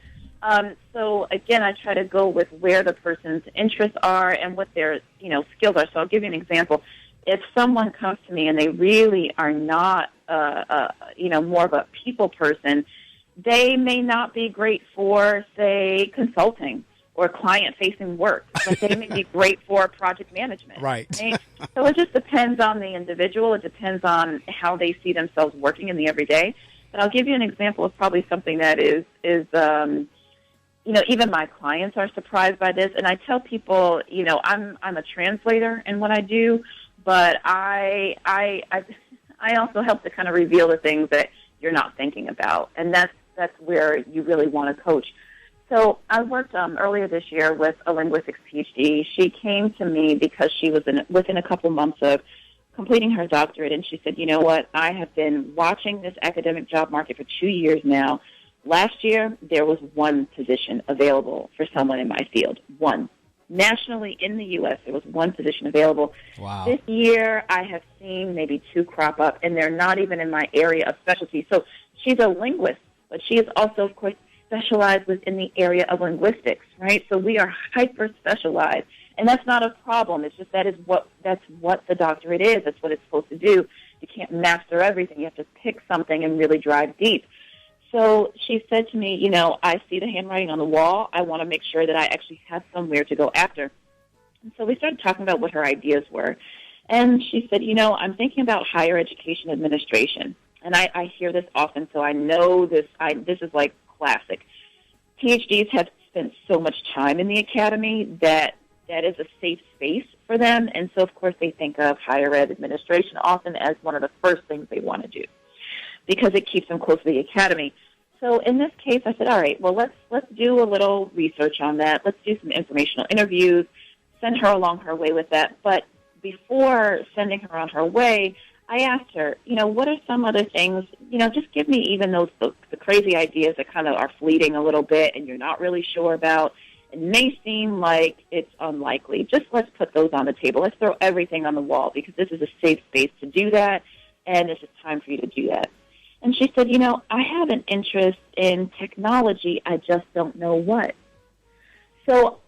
So again, I try to go with where the person's interests are and what their skills are. So I'll give you an example. If someone comes to me and they really are not more of a people person, they may not be great for, say, consulting or client-facing work, but they may be great for project management. Right. So it just depends on the individual. It depends on how they see themselves working in the everyday. But I'll give you an example of probably something that is even my clients are surprised by this. And I tell people, I'm a translator in what I do, but I also help to kind of reveal the things that you're not thinking about, and that's where you really want to coach. So I worked earlier this year with a linguistics PhD. She came to me because she was within a couple months of completing her doctorate, and she said, you know what, I have been watching this academic job market for 2 years now. Last year, there was one position available for someone in my field, one. Nationally, in the U.S., there was one position available. Wow. This year, I have seen maybe two crop up, and they're not even in my area of specialty. So she's a linguist, but she is also, of course, specialize within the area of linguistics, right? So we are hyper-specialized, and that's not a problem. It's just that's what the doctorate is. That's what it's supposed to do. You can't master everything. You have to pick something and really drive deep. So she said to me, I see the handwriting on the wall. I want to make sure that I actually have somewhere to go after. And so we started talking about what her ideas were. And she said, I'm thinking about higher education administration. And I hear this often, so I know this. This is like classic. PhDs have spent so much time in the academy that is a safe space for them. And so, of course, they think of higher ed administration often as one of the first things they want to do because it keeps them close to the academy. So in this case, I said, all right, well, let's do a little research on that. Let's do some informational interviews, send her along her way with that. But before sending her on her way, I asked her, what are some other things, just give me even the crazy ideas that kind of are fleeting a little bit and you're not really sure about. It may seem like it's unlikely. Just let's put those on the table. Let's throw everything on the wall because this is a safe space to do that, and this is time for you to do that. And she said, I have an interest in technology. I just don't know what. So,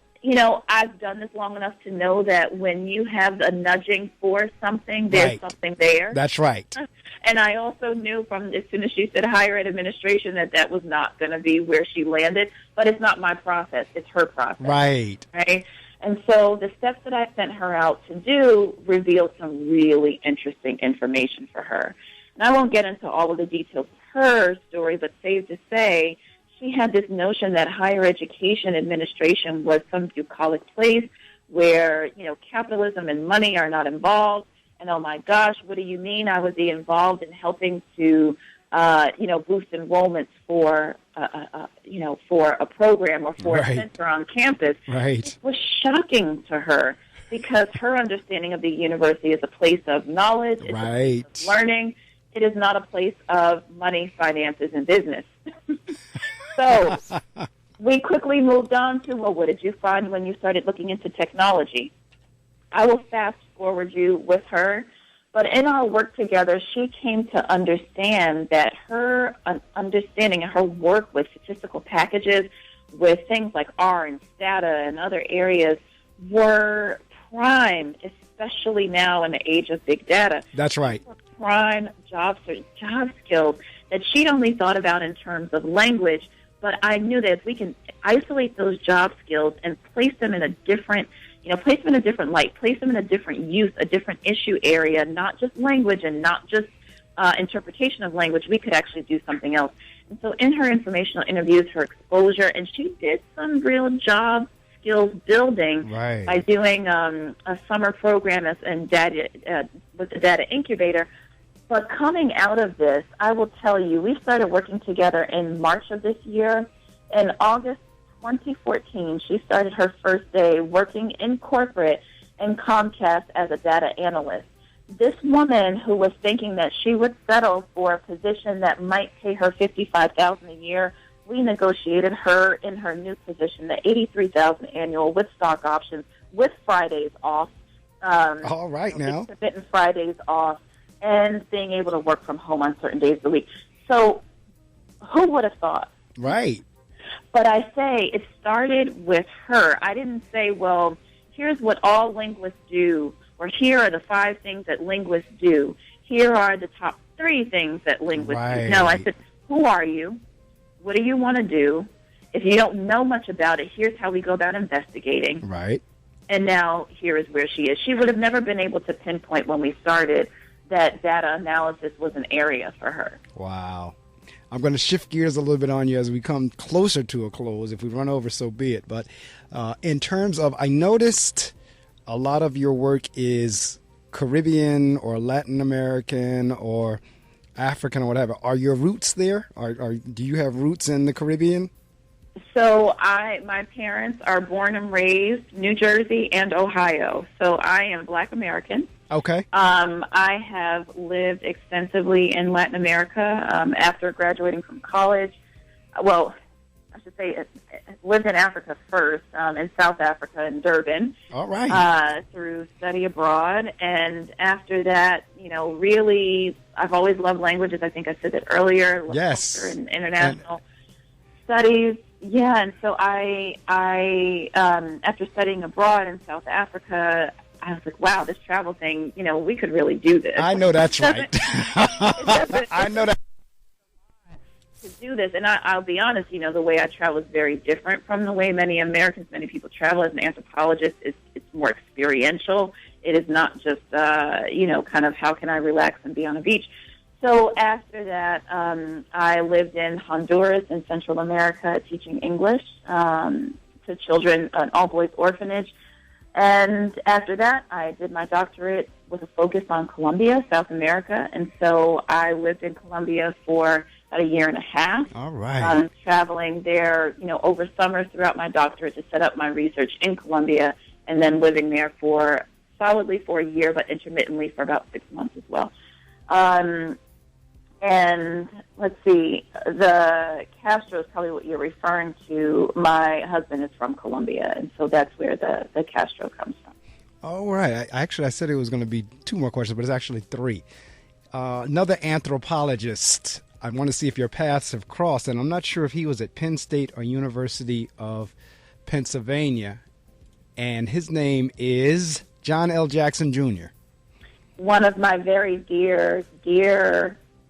I've done this long enough to know that when you have a nudging for something, there's something there. That's right. And I also knew from as soon as she said higher ed administration that was not going to be where she landed. But it's not my process. It's her process. Right. Right? And so the steps that I sent her out to do revealed some really interesting information for her. And I won't get into all of the details of her story, but safe to say, she had this notion that higher education administration was some bucolic place where, capitalism and money are not involved. And, oh, my gosh, what do you mean I would be involved in helping to, boost enrollments for a program or for a center on campus? Right. It was shocking to her because her understanding of the university is a place of knowledge, it's a place of learning. It is not a place of money, finances, and business. So we quickly moved on to, well, what did you find when you started looking into technology? I will fast forward you with her, but in our work together, she came to understand that her understanding and her work with statistical packages, with things like R and Stata and other areas, were prime, especially now in the age of big data. That's right. Prime job skills that she'd only thought about in terms of language, but I knew that if we can isolate those job skills and place them in a different, place them in a different light, place them in a different use, a different issue area, not just language and not just interpretation of language, we could actually do something else. And so in her informational interviews, her exposure, and she did some real job skills building by doing a summer program with the data incubator. But coming out of this, I will tell you, we started working together in March of this year. In August 2014, she started her first day working in corporate in Comcast as a data analyst. This woman who was thinking that she would settle for a position that might pay her $55,000 a year, we negotiated her in her new position, the $83,000 annual with stock options, with Fridays off. All right now. And Fridays off, and being able to work from home on certain days of the week. So who would have thought? Right. But I say it started with her. I didn't say, well, here's what all linguists do, or here are the 5 things that linguists do. Here are the top 3 things that linguists do. No, I said, who are you? What do you want to do? If you don't know much about it, here's how we go about investigating. Right. And now here is where she is. She would have never been able to pinpoint when we started that data analysis was an area for her. Wow. I'm going to shift gears a little bit on you as we come closer to a close. If we run over, so be it. But in terms of, I noticed a lot of your work is Caribbean or Latin American or African or whatever. Are your roots there? Do you have roots in the Caribbean? So my parents are born and raised New Jersey and Ohio. So I am Black American. Okay. I have lived extensively in Latin America after graduating from college. Well, I should say lived in Africa first, in South Africa, in Durban. All right. Through study abroad. And after that, really, I've always loved languages. I think I said that earlier. Yes. And international. studies. Yeah, and so I after studying abroad in South Africa, I was like, wow, this travel thing, we could really do this. I know that's right. I know that. To do this, and I'll be honest, the way I travel is very different from the way many people travel. As an anthropologist, it's more experiential. It is not just, kind of how can I relax and be on a beach. So after that, I lived in Honduras in Central America teaching English to children, an all-boys orphanage. And after that, I did my doctorate with a focus on Colombia, South America. And so I lived in Colombia for about a year and a half. All right. Traveling there, over summer throughout my doctorate to set up my research in Colombia, and then living there solidly for a year, but intermittently for about 6 months as well. And let's see, the Castro is probably what you're referring to. My husband is from Colombia, and so that's where the Castro comes from. All right. I said it was going to be 2 more questions, but it's actually 3. Another anthropologist. I want to see if your paths have crossed, and I'm not sure if he was at Penn State or University of Pennsylvania, and his name is John L. Jackson, Jr. One of my very dear,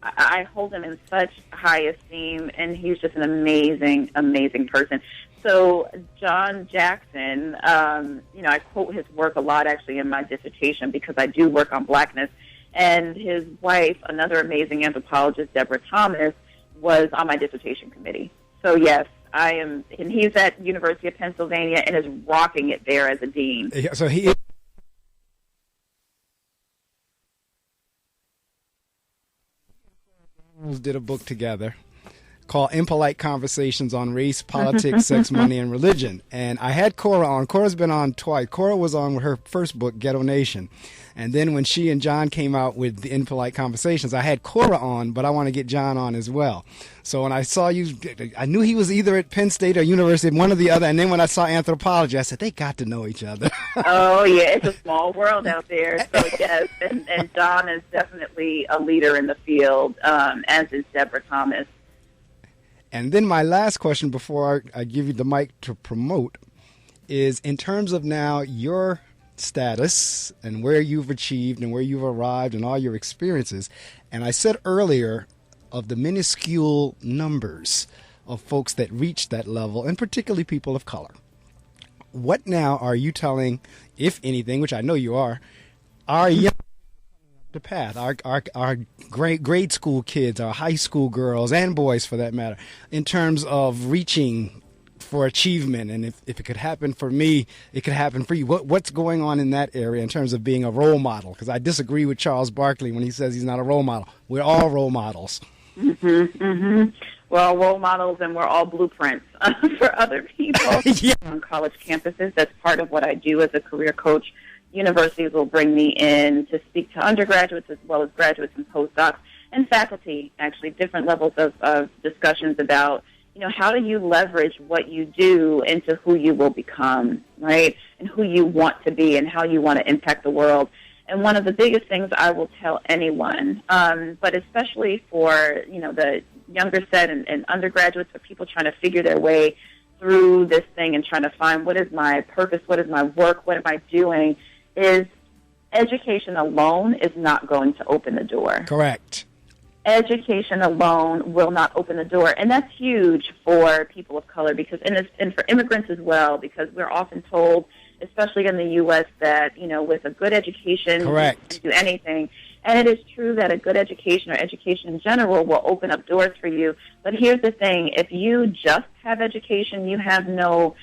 I hold him in such high esteem, and he's just an amazing, amazing person. So John Jackson, I quote his work a lot actually in my dissertation because I do work on blackness. And his wife, another amazing anthropologist, Deborah Thomas, was on my dissertation committee. So yes, I am, and he's at University of Pennsylvania and is rocking it there as a dean. Yeah, so he did a book together called Impolite Conversations on Race, Politics, Sex, Money, and Religion. And I had Cora on. Cora's been on twice. Cora was on with her first book, Ghetto Nation. And then when she and John came out with the Impolite Conversations, I had Cora on, but I want to get John on as well. So when I saw you, I knew he was either at Penn State or University, one or the other. And then when I saw anthropology, I said, they got to know each other. Oh, yeah, it's a small world out there. So, yes, and John is definitely a leader in the field, as is Deborah Thomas. And then my last question before I give you the mic to promote is, in terms of now your status and where you've achieved and where you've arrived and all your experiences, and I said earlier of the minuscule numbers of folks that reach that level, and particularly people of color, what now are you telling, if anything, which I know you are, our young the path, our grade school kids, our high school girls and boys for that matter, in terms of reaching for achievement? And if it could happen for me, it could happen for you. What's going on in that area in terms of being a role model? Because I disagree with Charles Barkley when he says he's not a role model. We're all role models. Mm-hmm, mm-hmm. We're all role models, and we're all blueprints for other people. Yeah. On college campuses, that's part of what I do as a career coach. Universities will bring me in to speak to undergraduates as well as graduates and postdocs and faculty, actually, different levels of discussions about, how do you leverage what you do into who you will become, right, and who you want to be and how you want to impact the world. And one of the biggest things I will tell anyone, but especially for, the younger set and undergraduates, or people trying to figure their way through this thing and trying to find what is my purpose, what is my work, what am I doing, is education alone is not going to open the door. Correct. Education alone will not open the door. And that's huge for people of color because, and for immigrants as well, because we're often told, especially in the U.S., that, with a good education, correct, you can do anything. And it is true that a good education or education in general will open up doors for you. But here's the thing. If you just have education, you have no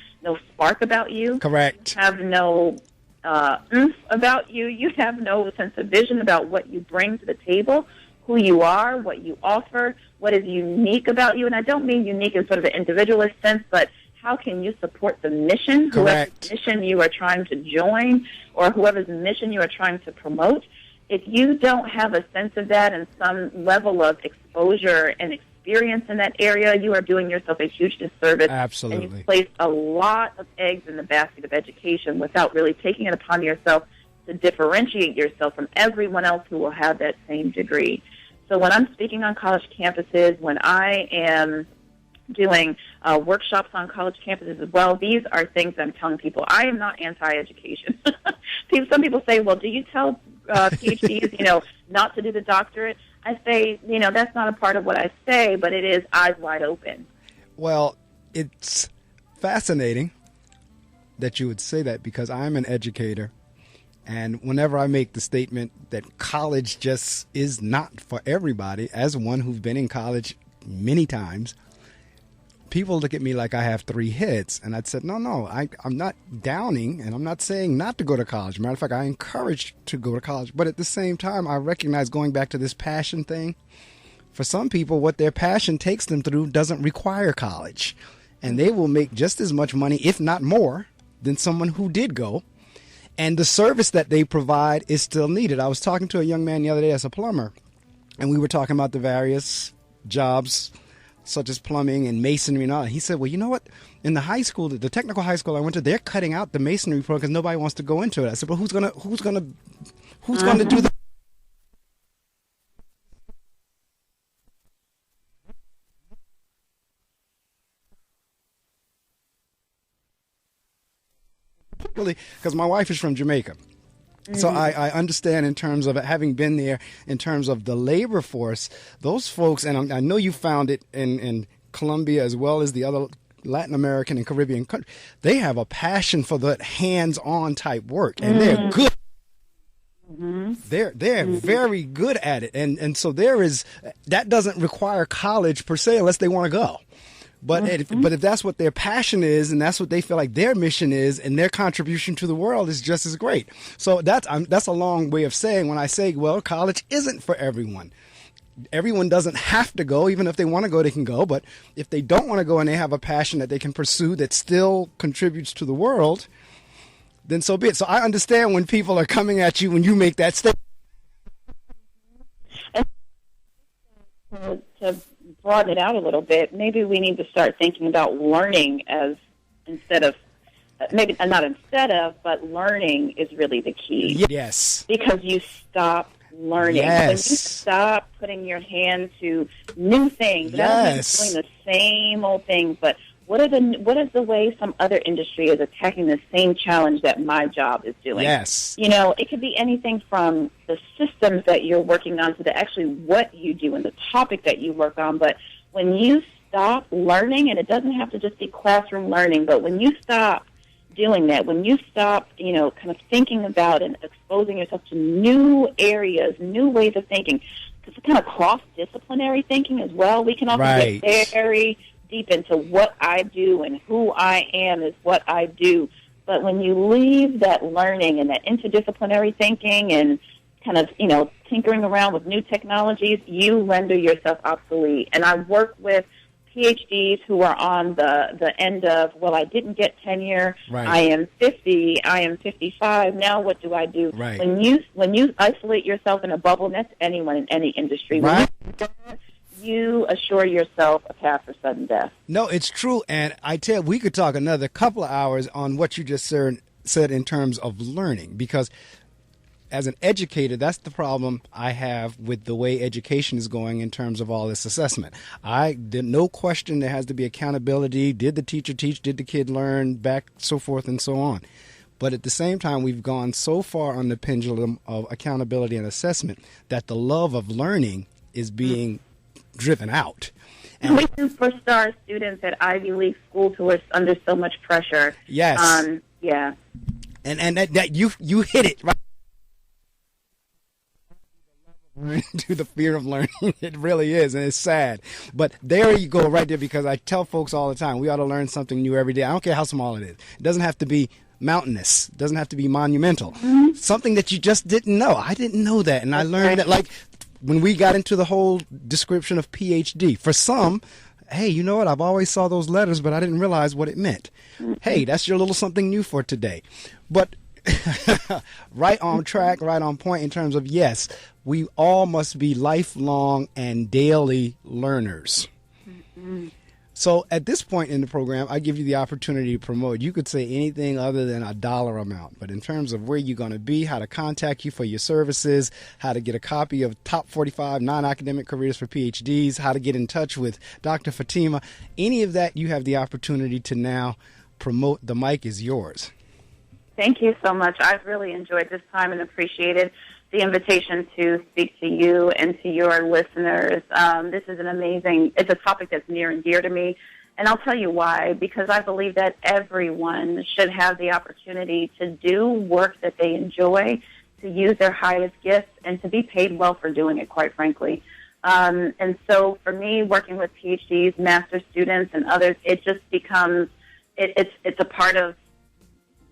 spark about you. Correct. You have no oomph about you. You have no sense of vision about what you bring to the table, who you are, what you offer, what is unique about you. And I don't mean unique in sort of an individualist sense, but how can you support the mission, correct, whoever's mission you are trying to join or whoever's mission you are trying to promote. If you don't have a sense of that and some level of exposure and experience in that area, you are doing yourself a huge disservice. Absolutely. And you place a lot of eggs in the basket of education without really taking it upon yourself to differentiate yourself from everyone else who will have that same degree. So when I'm speaking on college campuses, when I am doing workshops on college campuses as well. These are things I'm telling people. I am not anti-education. Some people say, well, do you tell PhDs, not to do the doctorate? I say, that's not a part of what I say, but it is eyes wide open. Well, it's fascinating that you would say that, because I'm an educator. And whenever I make the statement that college just is not for everybody, as one who's been in college many times, people look at me like I have three heads. And I'd said, no, I'm not downing, and I'm not saying not to go to college. Matter of fact, I encourage to go to college. But at the same time, I recognize, going back to this passion thing, for some people, what their passion takes them through doesn't require college. And they will make just as much money, if not more, than someone who did go. And the service that they provide is still needed. I was talking to a young man the other day as a plumber, and we were talking about the various jobs such as plumbing and masonry and all. He said, well, you know what? In the high school, the technical high school I went to, they're cutting out the masonry program because nobody wants to go into it. I said, well, who's gonna do the because my wife is from Jamaica. So I understand in terms of having been there, in terms of the labor force, those folks, and I know you found it in Colombia as well as the other Latin American and Caribbean countries, they have a passion for that hands-on type work, and they're good. They're very good at it, and so that doesn't require college per se unless they want to go. But if that's what their passion is, and that's what they feel like their mission is, and their contribution to the world is just as great. So that's a long way of saying, when I say, well, college isn't for everyone. Everyone doesn't have to go. Even if they want to go, they can go. But if they don't want to go and they have a passion that they can pursue that still contributes to the world, then so be it. So I understand when people are coming at you when you make that statement. To broaden it out a little bit, maybe we need to start thinking about learning as but learning is really the key. Yes. Because you stop learning. Yes. When you stop putting your hand to new things, yes. Doing the same old things, but what is the way some other industry is attacking the same challenge that my job is doing? Yes. It could be anything from the systems that you're working on to the actually what you do and the topic that you work on. But when you stop learning, and it doesn't have to just be classroom learning, but when you stop doing that, when you stop, kind of thinking about and exposing yourself to new areas, new ways of thinking, because it's kind of cross-disciplinary thinking as well. We can also get very deep into what I do, and who I am is what I do. But when you leave that learning and that interdisciplinary thinking and kind of, tinkering around with new technologies, you render yourself obsolete. And I work with PhDs who are on the end of, well, I didn't get tenure. Right. I am 50. I am 55. Now what do I do? Right. When you isolate yourself in a bubble, and that's anyone in any industry. Right. You assure yourself a path for sudden death. No, it's true. And I tell you, we could talk another couple of hours on what you just said in terms of learning, because as an educator, that's the problem I have with the way education is going in terms of all this assessment. No question there has to be accountability. Did the teacher teach? Did the kid learn? Back, so forth and so on. But at the same time, we've gone so far on the pendulum of accountability and assessment that the love of learning is being driven out. And we superstar students at Ivy League schools who are under so much pressure. Yes. Yeah. And that you hit it right to the fear of learning. It really is, and it's sad. But there you go, right there, because I tell folks all the time, we ought to learn something new every day. I don't care how small it is. It doesn't have to be mountainous. It doesn't have to be monumental. Mm-hmm. Something that you just didn't know. I didn't know that, and I learned that, like, when we got into the whole description of Ph.D., for some, hey, you know what? I've always saw those letters, but I didn't realize what it meant. Hey, that's your little something new for today. But right on track, right on point in terms of, yes, we all must be lifelong and daily learners. Mm-hmm. So at this point in the program, I give you the opportunity to promote. You could say anything other than a dollar amount. But in terms of where you're going to be, how to contact you for your services, how to get a copy of Top 45 Non-Academic Careers for PhDs, how to get in touch with Dr. Fatima, any of that, you have the opportunity to now promote. The mic is yours. Thank you so much. I've really enjoyed this time and appreciated the invitation to speak to you and to your listeners. This is it's a topic that's near and dear to me, and I'll tell you why, because I believe that everyone should have the opportunity to do work that they enjoy, to use their highest gifts, and to be paid well for doing it, quite frankly. And so for me, working with PhDs, master's students, and others, it just becomes, it's a part of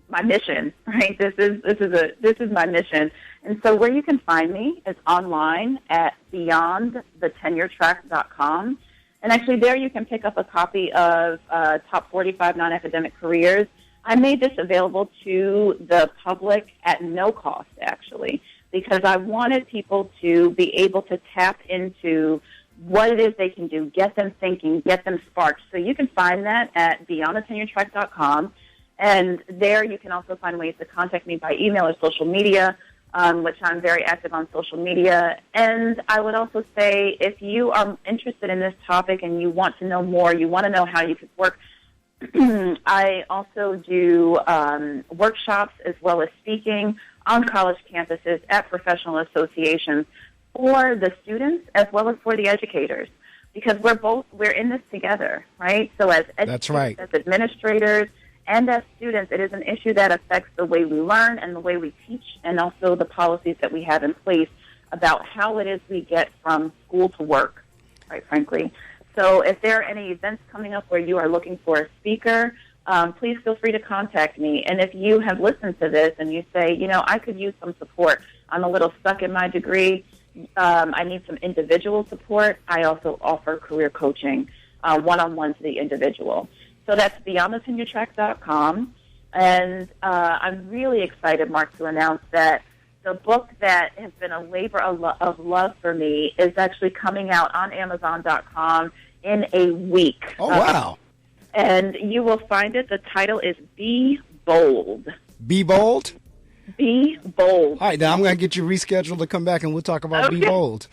my mission, right? This is my mission. And so where you can find me is online at beyondthetenuretrack.com. And actually there you can pick up a copy of Top 45 Non-Academic Careers. I made this available to the public at no cost, actually, because I wanted people to be able to tap into what it is they can do, get them thinking, get them sparked. So you can find that at beyondthetenuretrack.com. And there you can also find ways to contact me by email or social media, which I'm very active on social media. And I would also say if you are interested in this topic and you want to know more, you want to know how you could work, I also do workshops as well as speaking on college campuses at professional associations for the students as well as for the educators, because we're in this together, right? So as educators, that's right, as administrators, and as students, it is an issue that affects the way we learn and the way we teach, and also the policies that we have in place about how it is we get from school to work, quite frankly. So if there are any events coming up where you are looking for a speaker, please feel free to contact me. And if you have listened to this and you say, I could use some support, I'm a little stuck in my degree, I need some individual support, I also offer career coaching one-on-one to the individual. So that's beyondthetenuretrack.com. And I'm really excited, Mark, to announce that the book that has been a labor of love for me is actually coming out on Amazon.com in a week. Oh, wow. And you will find it. The title is Be Bold. Be Bold? Be Bold. All right, now I'm going to get you rescheduled to come back and we'll talk about Be Bold.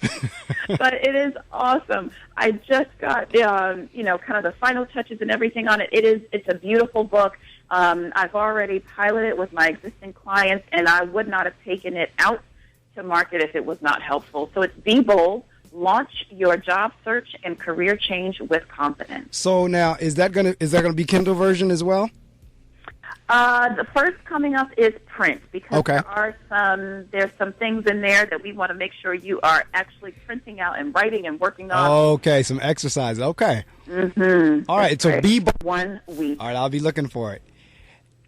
But it is awesome. I just got, kind of the final touches and everything on it. It's a beautiful book. I've already piloted with my existing clients, and I would not have taken it out to market if it was not helpful. So it's Be Bold. Launch your job search and career change with confidence. So now, is that going to be Kindle version as well? The first coming up is print, because okay, there's some things in there that we want to make sure you are actually printing out and writing and working on. Okay, some exercise. Okay. Mm-hmm. All right, so Be Bold. 1 week. All right, I'll be looking for it.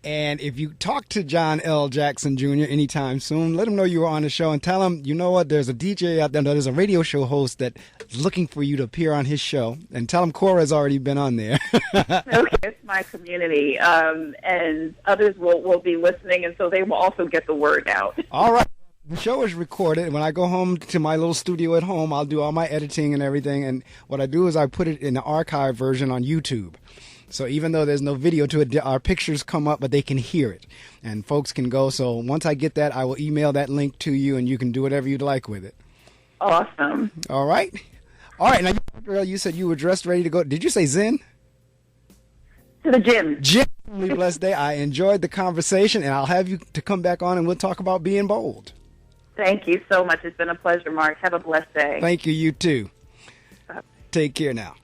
And if you talk to John L. Jackson Jr. anytime soon, let him know you were on the show and tell him, you know what, there's a DJ out there, there's a radio show host that's looking for you to appear on his show. And tell him Cora's already been on there. Okay, it's my community, and others will be listening, and so they will also get the word out. All right. The show is recorded. When I go home to my little studio at home, I'll do all my editing and everything. And what I do is I put it in the archive version on YouTube. So even though there's no video to it, our pictures come up, but they can hear it. And folks can go. So once I get that, I will email that link to you, and you can do whatever you'd like with it. Awesome. All right. All right. Now, girl, you said you were dressed, ready to go. Did you say Zen? To the gym. Gym. Blessed day. I enjoyed the conversation, and I'll have you to come back on, and we'll talk about being bold. Thank you so much. It's been a pleasure, Mark. Have a blessed day. Thank you. You too. Take care now.